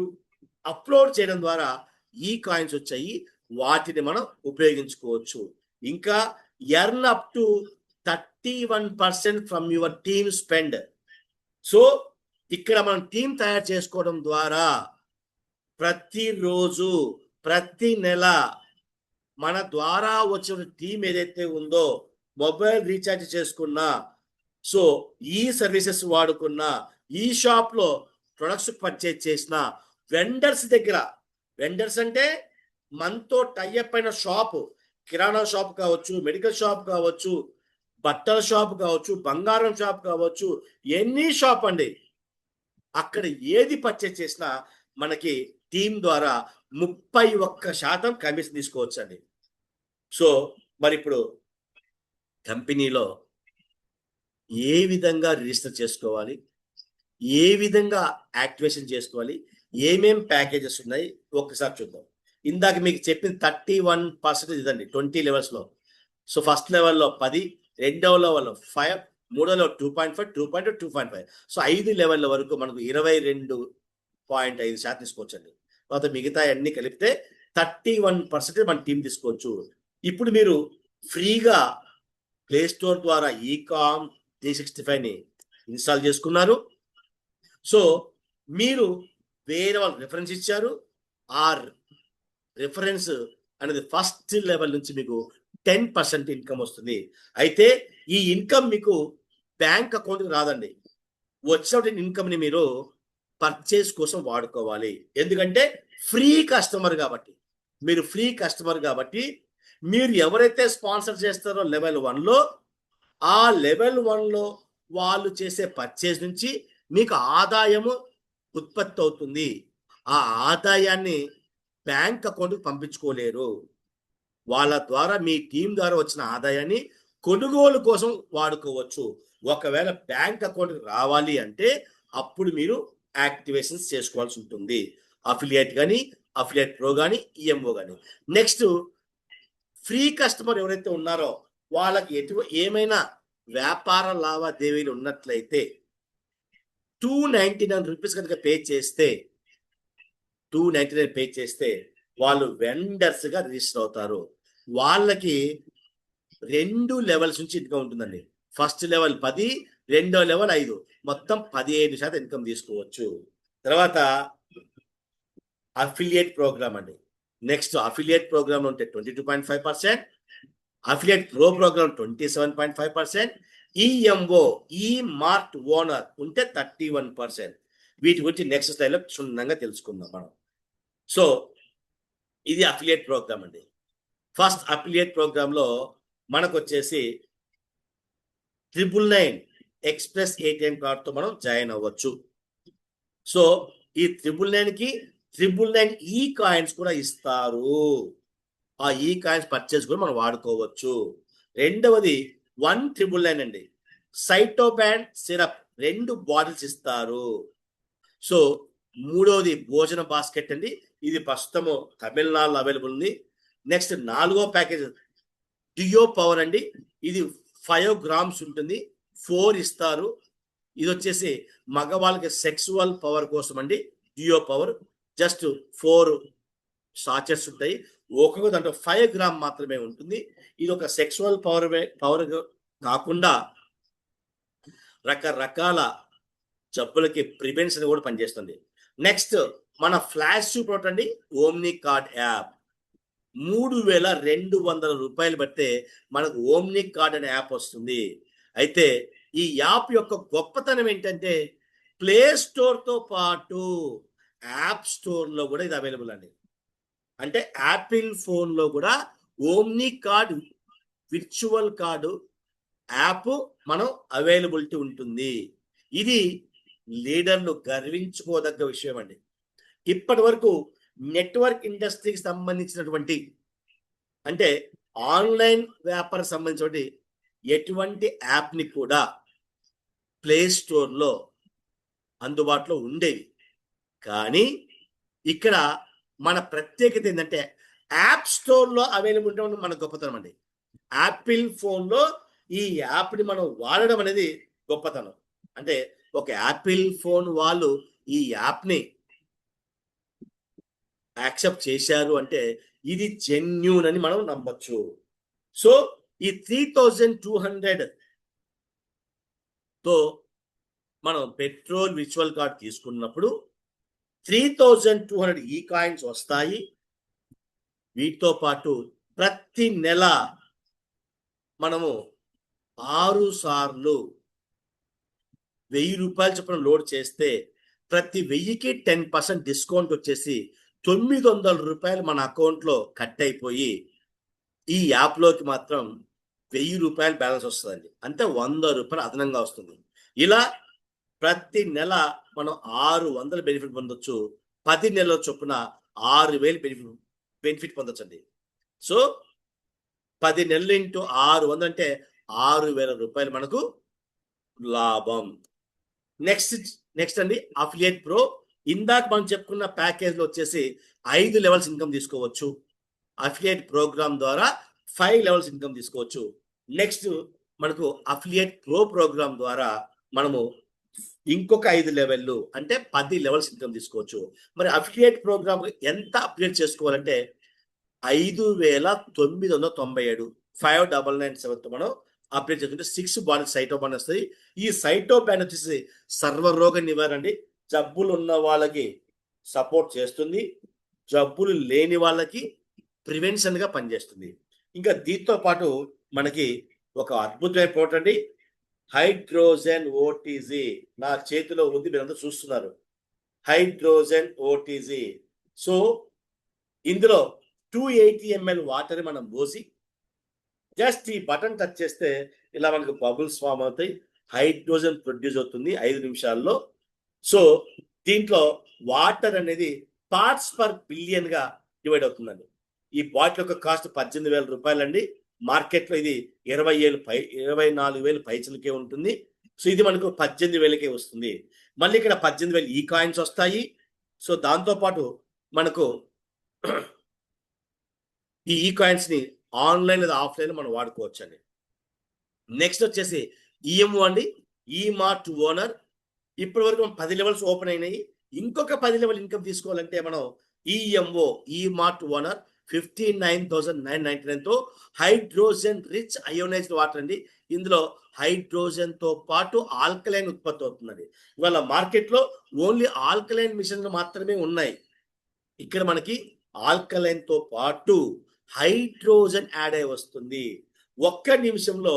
upload చేయడం ద్వారా ఈ కాయిన్స్ వచ్చాయి. వాటిని మనం ఉపయోగించుకోవచ్చు. ఇంకా earn up to 31% from your team spend. So ఇక్కడ మనం టీం తయారు చేసుకోవడం ద్వారా ప్రతిరోజు, ప్రతి నెల మన ద్వారా వచ్చిన టీం ఏదైతే ఉందో, మొబైల్ రీఛార్జ్ చేసుకున్నా, సో ఈ సర్వీసెస్ వాడుకున్నా, ఈ షాప్ లో ప్రొడక్ట్స్ పర్చేజ్ చేసిన వెండర్స్ దగ్గర, వెండర్స్ అంటే మనతో టైఅప్ అయిన షాప్, కిరాణా షాప్ కావచ్చు, మెడికల్ షాప్ కావచ్చు, బట్టల షాప్ కావచ్చు, బంగారం షాప్ కావచ్చు, ఎనీ షాప్ అండి, అక్కడ ఏది పర్చేజ్ చేసినా మనకి టీం ద్వారా 31% కమిషన్ తీసుకోవచ్చు అండి. సో మరి ఇప్పుడు కంపెనీలో ఏ విధంగా రిజిస్టర్ చేసుకోవాలి, ఏ విధంగా యాక్టివేషన్ చేసుకోవాలి, ఏమేం ప్యాకేజెస్ ఉన్నాయి ఒక్కసారి చూద్దాం. ఇందాక మీకు చెప్పిన 31% ఇదండి 20 లెవెల్స్ లో. సో ఫస్ట్ లెవెల్లో 10, రెండవ లెవెల్లో 5, మూడో లెవెల్ 2.5, 2.2, 2.5. సో 5 లెవెల్ల వరకు మనకు 22.5% తీసుకోవచ్చండి. తర్వాత మిగతా అన్ని కలిపితే 31% మన టీం తీసుకోవచ్చు. ఇప్పుడు మీరు ఫ్రీగా ప్లే స్టోర్ ద్వారా ఈకామ్ 365ని ఇన్స్టాల్ చేసుకున్నారు. సో మీరు వేరే వాళ్ళు రిఫరెన్స్ ఇచ్చారు. ఆ రిఫరెన్స్ అనేది ఫస్ట్ లెవెల్ నుంచి మీకు 10% ఇన్కమ్ వస్తుంది. అయితే ఈ ఇన్కమ్ మీకు బ్యాంక్ అకౌంట్కి రాదండి. వచ్చిన ఇన్కమ్ ని మీరు పర్చేస్ కోసం వాడుకోవాలి. ఎందుకంటే ఫ్రీ కస్టమర్ కాబట్టి, మీరు ఫ్రీ కస్టమర్ కాబట్టి మీరు ఎవరైతే స్పాన్సర్ చేస్తారో లెవెల్ 1లో, ఆ లెవెల్ 1లో వాళ్ళు చేసే పర్చేస్ నుంచి మీకు ఆదాయము ఉత్పత్తి అవుతుంది. ఆ ఆదాయాన్ని బ్యాంక్ అకౌంట్కి పంపించుకోలేరు. వాళ్ళ ద్వారా మీ టీం ద్వారా వచ్చిన ఆదాయాన్ని కొనుగోలు కోసం వాడుకోవచ్చు. ఒకవేళ బ్యాంక్ అకౌంట్కి రావాలి అంటే అప్పుడు మీరు యాక్టివేషన్స్ చేసుకోవాల్సి ఉంటుంది. అఫిలియేట్ కానీ, అఫిలియేట్ ప్రో కానీ, ఈఎంఓ కానీ. నెక్స్ట్ ఫ్రీ కస్టమర్ ఎవరైతే ఉన్నారో వాళ్ళకి ఏమైనా వ్యాపార లావాదేవీలు ఉన్నట్లయితే 299 రూపీస్ కనుక పే చేస్తే, 299 పే చేస్తే వాళ్ళు వెండర్స్ గా రిజిస్టర్ అవుతారు. వాళ్ళకి 2 లెవెల్స్ నుంచి ఇన్కమ్ ఉంటుందండి. ఫస్ట్ లెవెల్ 10, రెండో లెవెల్ 5, మొత్తం 15% ఇన్కమ్ తీసుకోవచ్చు. తర్వాత అఫిలియేట్ ప్రోగ్రామ్ అండి. నెక్స్ట్ అఫిలియేట్ ప్రోగ్రామ్ ఉంటే 22.5%, అఫిలియేట్ ప్రో ప్రోగ్రామ్ 27.5%, ఈఎంఓ ఈ మార్ట్ ఓనర్ ఉంటే 31%. వీటి గురించి నెక్స్ట్ స్లైడ్లో క్షుణ్ణంగా తెలుసుకుందాం మనం. సో ఇది అఫిలియేట్ ప్రోగ్రామ్ అండి. ఫస్ట్ అఫిలియేట్ ప్రోగ్రామ్ లో మనకు వచ్చేసి 999 ఎక్స్ప్రెస్ ఏటీఎం కార్డ్ తో మనం జాయిన్ అవ్వచ్చు. సో ఈ 999 కి 999 ఈ కాయిన్స్ కూడా ఇస్తారు. ఆ ఈ కాయిన్స్ పర్చేస్ కూడా మనం వాడుకోవచ్చు. రెండవది 1999 అండి, సైటోబ్యాండ్ సిరప్ 2 బాటిల్స్ ఇస్తారు. సో మూడవది భోజన బాస్కెట్ అండి, ఇది ప్రస్తుతము తమిళనాడులో అవైలబుల్ ఉంది. నెక్స్ట్ 4వ ప్యాకేజ్ డియో పవర్ అండి, ఇది 5 grams ఉంటుంది, 4 ఇస్తారు. ఇది వచ్చేసి మగవాళ్ళకి సెక్సువల్ పవర్ కోసం అండి. డియో పవర్ జస్ట్ 4 సాచెట్స్ ఉంటాయి, ఒక్కొక్క దాంట్లో 5 grams మాత్రమే ఉంటుంది. ఇది ఒక సెక్సువల్ పవర్ కాకుండా రకరకాల జబ్బులకి ప్రివెన్షన్ కూడా పనిచేస్తుంది. నెక్స్ట్ మన ఫ్లాష్ ప్రోడక్ట్ అండి, ఓమ్ని కార్డ్ యాప్. 3200 రూపాయలు పడితే మనకు ఓమ్ని కార్డ్ అనే యాప్ వస్తుంది. అయితే ఈ యాప్ యొక్క గొప్పతనం ఏంటంటే ప్లే స్టోర్ తో పాటు యాప్ స్టోర్ లో కూడా ఇది అవైలబుల్ అండి. అంటే యాపిల్ ఫోన్ లో కూడా omni card virtual card app మనం అవైలబిలిటీ ఉంటుంది. ఇది లీడర్లు గర్వించుకోదగ్గ విషయం అండి. ఇప్పటి వరకు నెట్వర్క్ ఇండస్ట్రీకి సంబంధించినటువంటి అంటే ఆన్లైన్ వ్యాపారం సంబంధించినటువంటి ఎటువంటి యాప్ని కూడా ప్లే స్టోర్లో అందుబాటులో ఉండేవి. కానీ ఇక్కడ మన ప్రత్యేకత ఏంటంటే యాప్ స్టోర్లో అవైలబుల్ ఉండడం మన గొప్పతనం అండి. యాపిల్ ఫోన్లో ఈ యాప్ని మనం వాడడం అనేది గొప్పతనం. అంటే ఒక యాపిల్ ఫోన్ వాళ్ళు ఈ యాప్ని యాక్సెప్ట్ చేశారు అంటే ఇది జెన్యూన్ అని మనం నమ్మొచ్చు. సో ఈ 3200 తో మనం పెట్రోల్ విర్చువల్ కార్డ్ తీసుకున్నప్పుడు 3200 ఈ కాయిన్స్ వస్తాయి. వీటితో పాటు ప్రతి నెల మనము 6 సార్లు 1000 రూపాయలు చొప్పున లోడ్ చేస్తే ప్రతి 1000కి 10% డిస్కౌంట్ వచ్చేసి 900 రూపాయలు మన అకౌంట్లో కట్ అయిపోయి ఈ యాప్లోకి మాత్రం 1000 రూపాయలు బ్యాలెన్స్ వస్తుందండి. అంటే 100 రూపాయలు అదనంగా వస్తుంది. ఇలా ప్రతి నెల మనం 600 బెనిఫిట్ పొందొచ్చు. 10 నెలల చొప్పున 6000 బెనిఫిట్ పొందొచ్చండి. సో 10 నెలలు ఇంటూ 600 అంటే 6000 రూపాయలు మనకు లాభం. నెక్స్ట్ అండి అఫిలియేట్ ప్రో. ఇందాక మనం చెప్పుకున్న ప్యాకేజ్ లో వచ్చేసి 5 లెవెల్స్ ఇన్కమ్ తీసుకోవచ్చు. అఫిలియేట్ ప్రోగ్రామ్ ద్వారా 5 లెవెల్స్ ఇన్కమ్ తీసుకోవచ్చు. నెక్స్ట్ మనకు అఫిలియేట్ ప్రో ప్రోగ్రామ్ ద్వారా మనము ఇంకొక 5 లెవెల్లు అంటే 10 లెవెల్స్ ఇన్కమ్ తీసుకోవచ్చు. మరి అఫిలియేట్ ప్రోగ్రామ్ ఎంత అప్గ్రేడ్ చేసుకోవాలంటే 5997 5997తో మనం అప్గ్రేడ్ చేసుకుంటే 6 బాటిల్ సైటోబాన్ వస్తుంది. ఈ సైటోబాన్ వచ్చేసి సర్వరోగ నివారణ అండి. జబ్బులు ఉన్న వాళ్ళకి సపోర్ట్ చేస్తుంది, జబ్బులు లేని వాళ్ళకి ప్రివెన్షన్ గా పనిచేస్తుంది. ఇంకా దీంతో పాటు మనకి ఒక అద్భుతమైన ప్రోడక్ట్ అండి, హైడ్రోజన్ ఓటీజీ. నా చేతిలో ఉంది, మీరంతా చూస్తున్నారు. Hydrogen OTG. సో ఇందులో 280 ml వాటర్ మనం పోసి జస్ట్ ఈ బటన్ టచ్ చేస్తే ఇలా మనకు బబుల్స్ ఫామ్ అవుతాయి, హైడ్రోజన్ ప్రొడ్యూస్ అవుతుంది 5 నిమిషాల్లో. సో దీంట్లో వాటర్ అనేది పార్ట్స్ పర్ బిలియన్ గా డివైడ్ అవుతుందండి. ఈ బాటిల్ యొక్క కాస్ట్ 18,000 రూపాయలండి. మార్కెట్లో ఇది 24,000 పైచలకే ఉంటుంది. సో ఇది మనకు 18,000కే వస్తుంది. మళ్ళీ ఇక్కడ 18,000 ఈ కాయిన్స్ వస్తాయి. సో దాంతోపాటు మనకు ఈ కాయిన్స్ ని ఆన్లైన్ లేదా ఆఫ్లైన్ మనం వాడుకోవచ్చు అండి. నెక్స్ట్ వచ్చేసి ఈఎంఓ అండి, ఈ మార్ట్ ఓనర్. ఇప్పటి వరకు 10 లెవెల్స్ ఓపెన్ అయినాయి. ఇంకొక 10 లెవెల్ ఇన్కమ్ తీసుకోవాలంటే మనం ఈఎంఓ ఈ మార్ట్ ఓనర్ 59,999 తో హైడ్రోజన్ రిచ్ అయోనైజ్డ్ వాటర్ అండి. ఇందులో హైడ్రోజన్ తో పాటు ఆల్కలైన్ ఉత్పత్తి అవుతుందండి. ఇవాళ మార్కెట్లో ఓన్లీ ఆల్కలైన్ మిషన్లు మాత్రమే ఉన్నాయి. ఇక్కడ మనకి ఆల్కలైన్ తో పాటు హైడ్రోజన్ యాడ్ అయి వస్తుంది. ఒక్క నిమిషంలో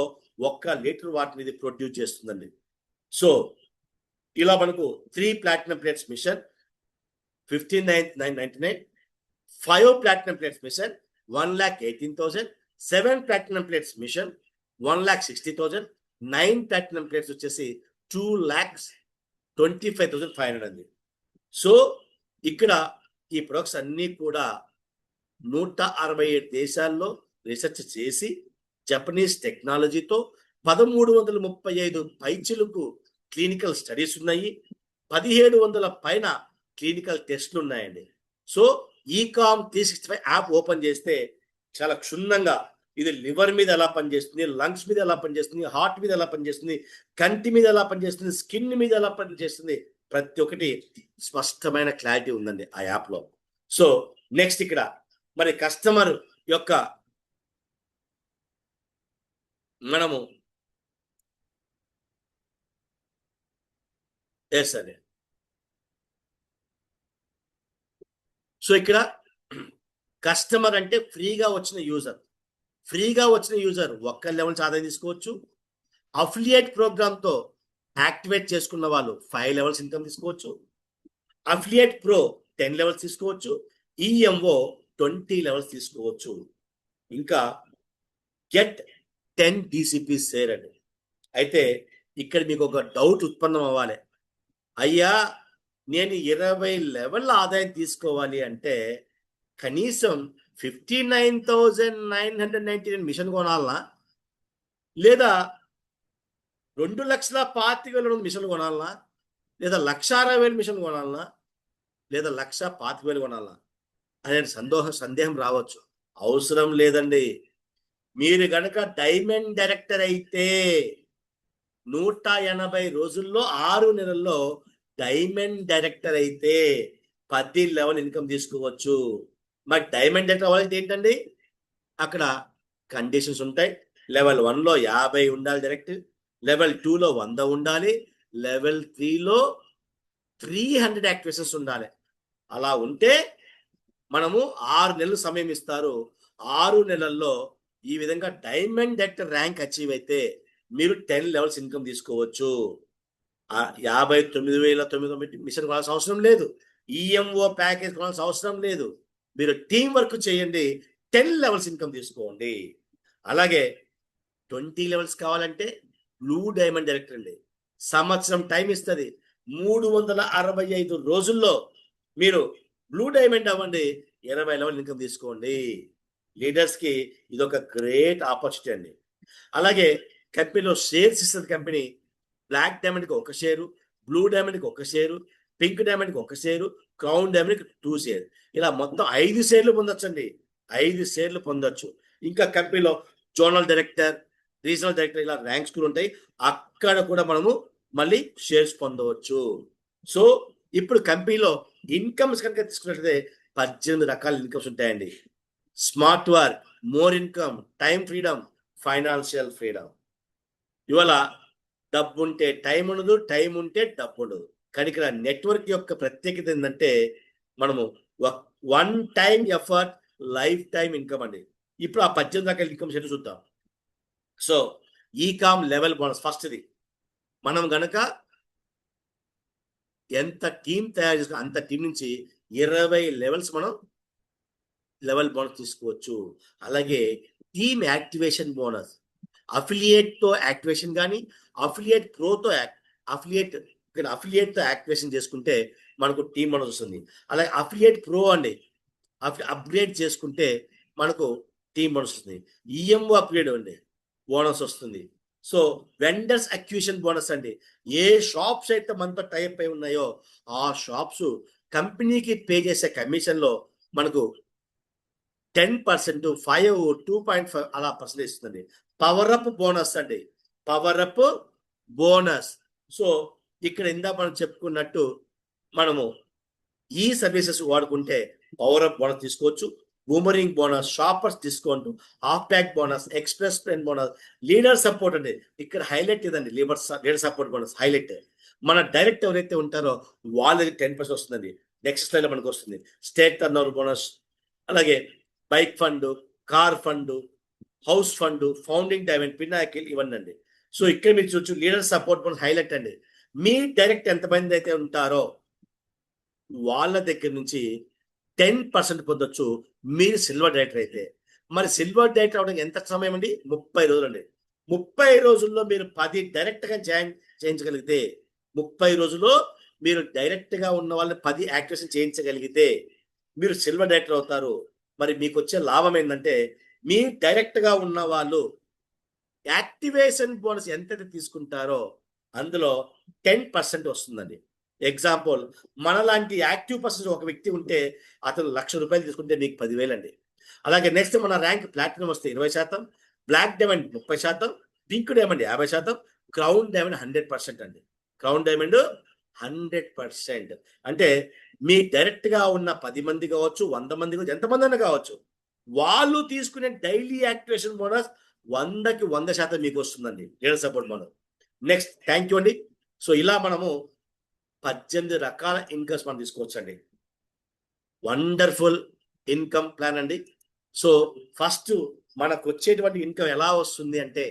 1 లీటర్ వాటర్ ఇది ప్రొడ్యూస్ చేస్తుందండి. సో ఇలా మనకు 3 platinum plates mission 59,999, 5 platinum plates mission 1,18,000, 7 platinum plates mission 1,60,000, 9 platinum plates వచ్చేసి 2,25,500 అండి. సో ఇక్కడ ఈ ప్రొడక్ట్స్ అన్నీ కూడా 167 దేశాల్లో రీసెర్చ్ చేసి జపనీస్ టెక్నాలజీతో 1,335 పైచిలకు క్లినికల్ స్టడీస్ ఉన్నాయి. 1,700 పైన క్లినికల్ టెస్ట్లు ఉన్నాయండి. సో ఈకామ్ 365 యాప్ ఓపెన్ చేస్తే చాలా క్షుణ్ణంగా ఇది లివర్ మీద ఎలా పనిచేస్తుంది, లంగ్స్ మీద ఎలా పనిచేస్తుంది, హార్ట్ మీద ఎలా పనిచేస్తుంది, కంటి మీద ఎలా పనిచేస్తుంది, స్కిన్ మీద ఎలా పనిచేస్తుంది, ప్రతి ఒక్కటి స్పష్టమైన క్లారిటీ ఉందండి ఆ యాప్లో. సో నెక్స్ట్ ఇక్కడ మరి కస్టమర్ యొక్క మనము సరే. సో ఇక్కడ కస్టమర్ అంటే ఫ్రీగా వచ్చిన యూజర్. ఒక్క లెవెల్స్ ఆదాయం తీసుకోవచ్చు. అఫిలియేట్ ప్రోగ్రామ్తో యాక్టివేట్ చేసుకున్న వాళ్ళు 5 లెవెల్స్ ఇన్కమ్ తీసుకోవచ్చు. అఫిలియేట్ ప్రో 10 లెవెల్స్ తీసుకోవచ్చు. ఈఎంఓ 20 లెవెల్స్ తీసుకోవచ్చు. ఇంకా గెట్ 10 DCP షేర్ అండి. అయితే ఇక్కడ మీకు ఒక డౌట్ ఉత్పన్నం అవ్వాలి. అయ్యా నేను 20 లెవెల్ ఆదాయం తీసుకోవాలి అంటే కనీసం 59,999 మిషన్ కొనాలనా, లేదా 2,25,000 మిషన్ కొనాలనా, లేదా 1,60,000 మిషన్ కొనాలనా, లేదా 1,25,000 కొనాలనా అనే సందేహం రావచ్చు. అవసరం లేదండి. మీరు గనక డైమండ్ డైరెక్టర్ అయితే 180 రోజుల్లో 6 నెలల్లో డైమండ్ డైరెక్టర్ అయితే 10 లెవెల్ ఇన్కమ్ తీసుకోవచ్చు. మరి డైమండ్ డైరెక్టర్ అవ్వాలంటే ఏంటండి, అక్కడ కండిషన్స్ ఉంటాయి. లెవెల్ 1లో 50 ఉండాలి డైరెక్ట్, లెవెల్ 2లో 100 ఉండాలి, లెవెల్ 3లో 300 యాక్టివేషన్స్ ఉండాలి. అలా ఉంటే మనము 6 నెలలు సమయం ఇస్తారు. 6 నెలల్లో ఈ విధంగా డైమండ్ డైరెక్టర్ ర్యాంక్ అచీవ్ అయితే మీరు 10 లెవెల్స్ ఇన్కమ్ తీసుకోవచ్చు. 59,990 మిషన్ కొనాల్సిన అవసరం లేదు. ఈఎంఓ ప్యాకేజ్ కొనాల్సిన అవసరం లేదు. మీరు టీం వర్క్ చేయండి, 10 లెవెల్స్ ఇన్కమ్ తీసుకోండి. అలాగే 20 లెవెల్స్ కావాలంటే బ్లూ డైమండ్ డైరెక్టర్ అండి. సంవత్సరం టైం ఇస్తుంది. 365 రోజుల్లో మీరు బ్లూ డైమండ్ అవ్వండి, 20 లెవెల్ ఇన్కమ్ తీసుకోండి. లీడర్స్కి ఇదొక గ్రేట్ ఆపర్చునిటీ అండి. అలాగే కంపెనీలో షేర్స్ ఇస్తుంది కంపెనీ. బ్లాక్ డైమండ్కి 1 షేరు, బ్లూ డైమండ్కి 1 షేరు, పింక్ డైమండ్కి 1 షేరు, క్రౌన్ డైమండ్కి 2 షేర్, ఇలా మొత్తం 5 షేర్లు పొందొచ్చండి. 5 షేర్లు పొందొచ్చు. ఇంకా కంపెనీలో జోనల్ డైరెక్టర్, రీజనల్ డైరెక్టర్ ఇలా ర్యాంక్స్ కూడా ఉంటాయి. అక్కడ కూడా మనము మళ్ళీ షేర్స్ పొందవచ్చు. సో ఇప్పుడు కంపెనీలో ఇన్కమ్స్ కనుక తీసుకున్నట్లయితే 18 రకాల ఇన్కమ్స్ ఉంటాయండి. Smart work, more income, time freedom, financial freedom. ఇవాళ డబ్బు ఉంటే టైం ఉండదు, టైం ఉంటే డబ్బు ఉండదు. కానీ ఇక్కడ నెట్వర్క్ యొక్క ప్రత్యేకత ఏంటంటే మనము 1 time effort, life time income అండి. ఇప్పుడు ఆ 18 రకాల ఇన్కమ్స్ ఏంటో చూద్దాం. సో ఈకామ్ లెవెల్ బోనస్ ఫస్ట్ది. మనం గనక ఎంత టీం తయారు చేసుకుని అంత టీం నుంచి 20 లెవెల్స్ మనం లెవెల్ బోనస్ తీసుకోవచ్చు. అలాగే టీమ్ యాక్టివేషన్ బోనస్, అఫిలియేట్తో యాక్టివేషన్ కానీ, అఫిలియేట్ ప్రోతో అఫిలియేట్తో యాక్టివేషన్ చేసుకుంటే మనకు టీం బోనస్ వస్తుంది. అలాగే అఫిలియేట్ ప్రో అండి, అప్గ్రేడ్ చేసుకుంటే మనకు టీం బోనస్ వస్తుంది. ఈఎంఓ అప్గ్రేడ్ అండి, బోనస్ వస్తుంది. సో వెండర్స్ అక్విజిషన్ బోనస్ అండి. ఏ షాప్స్ అయితే మనతో టైప్ అయి ఉన్నాయో ఆ షాప్స్ కంపెనీకి పే చేసే కమిషన్లో మనకు 10%, 5, 2.5 అలా పర్సెంటేజ్ ఇస్తుంది. పవర్ అప్ బోనస్ అండి, పవర్ అప్ బోనస్. సో ఇక్కడ ఇందా మనం చెప్పుకున్నట్టు మనము ఈ సర్వీసెస్ వాడుకుంటే పవర్ అప్ బోనస్ తీసుకోవచ్చు. Boomerang bonus, shoppers discount, half pack bonus, express pen bonus, leader support అండి. ఇక్కడ హైలైట్ ఇదండి, లీడర్ సపోర్ట్ బోనస్ హైలైట్. మన డైరెక్ట్ ఎవరైతే ఉంటారో వాళ్ళకి 10% వస్తుందండి. నెక్స్ట్ స్లైడ్ లో మనకు వస్తుంది స్టేట్ టర్న్ ఓవర్ బోనస్, అలాగే bike fund, car fund, house fund, founding diamond, Pinnacle ఇవన్నీ అండి. సో ఇక్కడ మీరు చూడొచ్చు లీడర్ సపోర్ట్ బోనస్ హైలైట్ అండి. మీ డైరెక్ట్ ఎంతమంది అయితే ఉంటారో వాళ్ళ దగ్గర నుంచి 10% పొందొచ్చు మీరు సిల్వర్ డైరెక్టర్ అయితే. మరి సిల్వర్ డైరెక్టర్ అవడానికి ఎంత సమయం అండి? 30 రోజులు అండి. 30 రోజుల్లో మీరు 10 డైరెక్ట్ గా చేయించగలిగితే, 30 రోజుల్లో మీరు డైరెక్ట్ గా ఉన్న వాళ్ళని 10 యాక్టివేషన్ చేయించగలిగితే మీరు సిల్వర్ డైరెక్టర్ అవుతారు. మరి మీకు వచ్చే లాభం ఏంటంటే, మీ డైరెక్ట్ గా ఉన్న వాళ్ళు యాక్టివేషన్ బోనస్ ఎంతైతే తీసుకుంటారో అందులో 10% వస్తుందండి. ఎగ్జాంపుల్, మనలాంటి యాక్టివ్ పర్సన్స్ ఒక వ్యక్తి ఉంటే అతను ₹1,00,000 తీసుకుంటే మీకు 10,000 అండి. అలాగే నెక్స్ట్ మన ర్యాంక్ ప్లాటినం వస్తే 20%, black diamond 30%, pink diamond 50%, crown diamond 100% అండి. Crown diamond 100%. అంటే మీ డైరెక్ట్ గా ఉన్న 10 మంది కావచ్చు, 100 మంది కావచ్చు, ఎంతమంది అయినా కావచ్చు, వాళ్ళు తీసుకునే డైలీ యాక్టివేషన్ బోనస్ 100కి 100% మీకు వస్తుందండి, leader support bonus. Next, thank you అండి. సో ఇలా మనము 18 రకాల ఇన్కమ్స్ మనం తీసుకోవచ్చండి. వండర్ఫుల్ ఇన్కమ్ ప్లాన్ అండి. సో ఫస్ట్ మనకు వచ్చేటువంటి ఇన్కమ్ ఎలా వస్తుంది అంటే,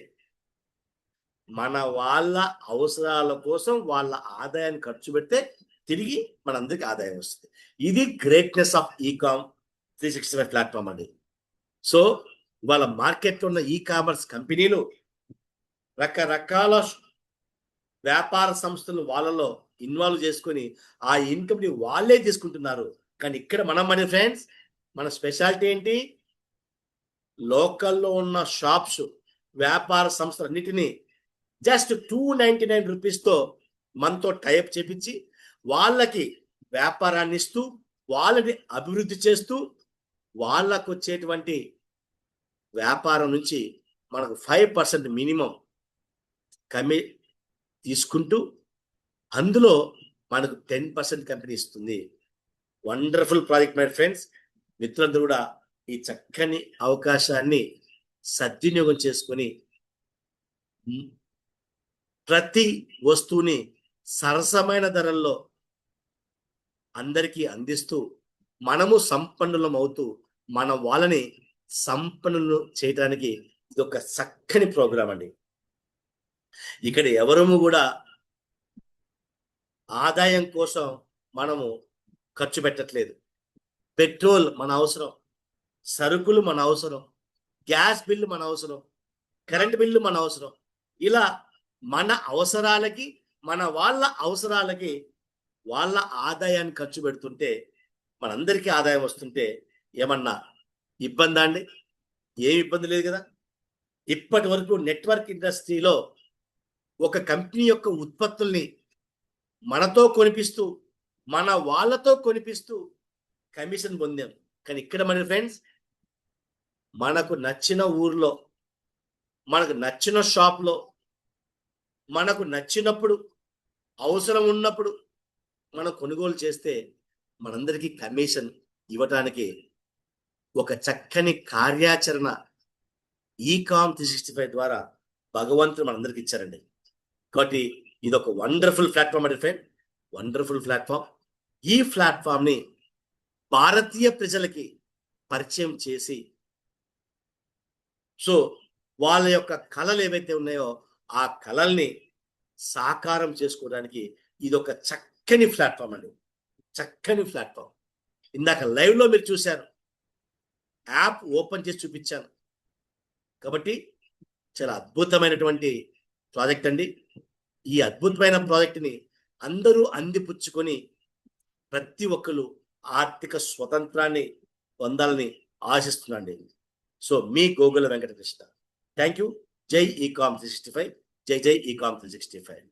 మన వాళ్ళ అవసరాల కోసం వాళ్ళ ఆదాయాన్ని ఖర్చు పెడితే తిరిగి మనందరికి ఆదాయం వస్తుంది. ఇది గ్రేట్నెస్ ఆఫ్ ఈకామ్ 365 ప్లాట్ఫామ్ అండి. సో వాళ్ళ మార్కెట్లో ఉన్న ఈ కామర్స్ కంపెనీలు రకరకాల వ్యాపార సంస్థలు వాళ్ళలో ఇన్వాల్వ్ చేసుకొని ఆ ఇన్కమ్ ని వాళ్ళే తీసుకుంటున్నారు. కానీ ఇక్కడ మన ఫ్రెండ్స్, మన స్పెషాలిటీ ఏంటి? లోకల్లో ఉన్న షాప్స్, వ్యాపార సంస్థలు అన్నిటినీ జస్ట్ 299 రూపీస్తో మనతో టైప్ చేపించి వాళ్ళకి వ్యాపారాన్ని ఇస్తూ, వాళ్ళని అభివృద్ధి చేస్తూ, వాళ్ళకు వచ్చేటువంటి వ్యాపారం నుంచి మనకు 5% మినిమం కమి తీసుకుంటూ అందులో మనకు 10% కంపెనీ ఇస్తుంది. Wonderful project my friends. మిత్రులందరూ కూడా ఈ చక్కని అవకాశాన్ని సద్వినియోగం చేసుకొని ప్రతి వస్తువుని సరసమైన ధరల్లో అందరికీ అందిస్తూ మనము సంపన్నులం అవుతూ మన వాళ్ళని సంపన్నులు చేయడానికి ఇది ఒక చక్కని ప్రోగ్రాం అండి. ఇక్కడ ఎవరము కూడా ఆదాయం కోసం మనము ఖర్చు పెట్టట్లేదు. పెట్రోల్ మన అవసరం, సరుకులు మన అవసరం, గ్యాస్ బిల్లు మన అవసరం, కరెంట్ బిల్లు మన అవసరం. ఇలా మన అవసరాలకి, మన వాళ్ళ అవసరాలకి వాళ్ళ ఆదాయాన్ని ఖర్చు పెడుతుంటే మనందరికీ ఆదాయం వస్తుంటే ఏమన్నా ఇబ్బందా అండి? ఏమి ఇబ్బంది లేదు కదా. ఇప్పటి వరకు నెట్వర్క్ ఇండస్ట్రీలో ఒక కంపెనీ యొక్క ఉత్పత్తుల్ని మనతో కొనిపిస్తూ, మన వాళ్ళతో కొనిపిస్తూ కమిషన్ పొందాం. కానీ ఇక్కడ మన ఫ్రెండ్స్, మనకు నచ్చిన ఊర్లో, మనకు నచ్చిన షాప్లో, మనకు నచ్చినప్పుడు, అవసరం ఉన్నప్పుడు మనం కొనుగోలు చేస్తే మనందరికీ కమిషన్ ఇవ్వటానికి ఒక చక్కని కార్యాచరణ ఈకామ్ 365 ద్వారా భగవంతుడు మనందరికి ఇచ్చారండి. కాబట్టి ఇది ఒక వండర్ఫుల్ ప్లాట్ఫామ్ అండి ఫ్రెండ్, వండర్ఫుల్ ప్లాట్ఫామ్. ఈ ప్లాట్ఫామ్ని భారతీయ ప్రజలకి పరిచయం చేసి, సో వాళ్ళ యొక్క కళలు ఏవైతే ఉన్నాయో ఆ కళల్ని సాకారం చేసుకోవడానికి ఇది ఒక చక్కని ప్లాట్ఫామ్ అండి, చక్కని ప్లాట్ఫామ్. ఇందాక లైవ్లో మీరు చూశారు, యాప్ ఓపెన్ చేసి చూపించాను. కాబట్టి చాలా అద్భుతమైనటువంటి ప్రాజెక్ట్ అండి. ఈ అద్భుతమైన ప్రాజెక్ట్ని అందరూ అందిపుచ్చుకొని ప్రతి ఒక్కరు ఆర్థిక స్వతంత్రాన్ని పొందాలని ఆశిస్తున్నాండి. సో మీ గోగుల వెంకటకృష్ణ. Thank you. జై ఈకామ్ 365, జై జై ఈకామ్ 365.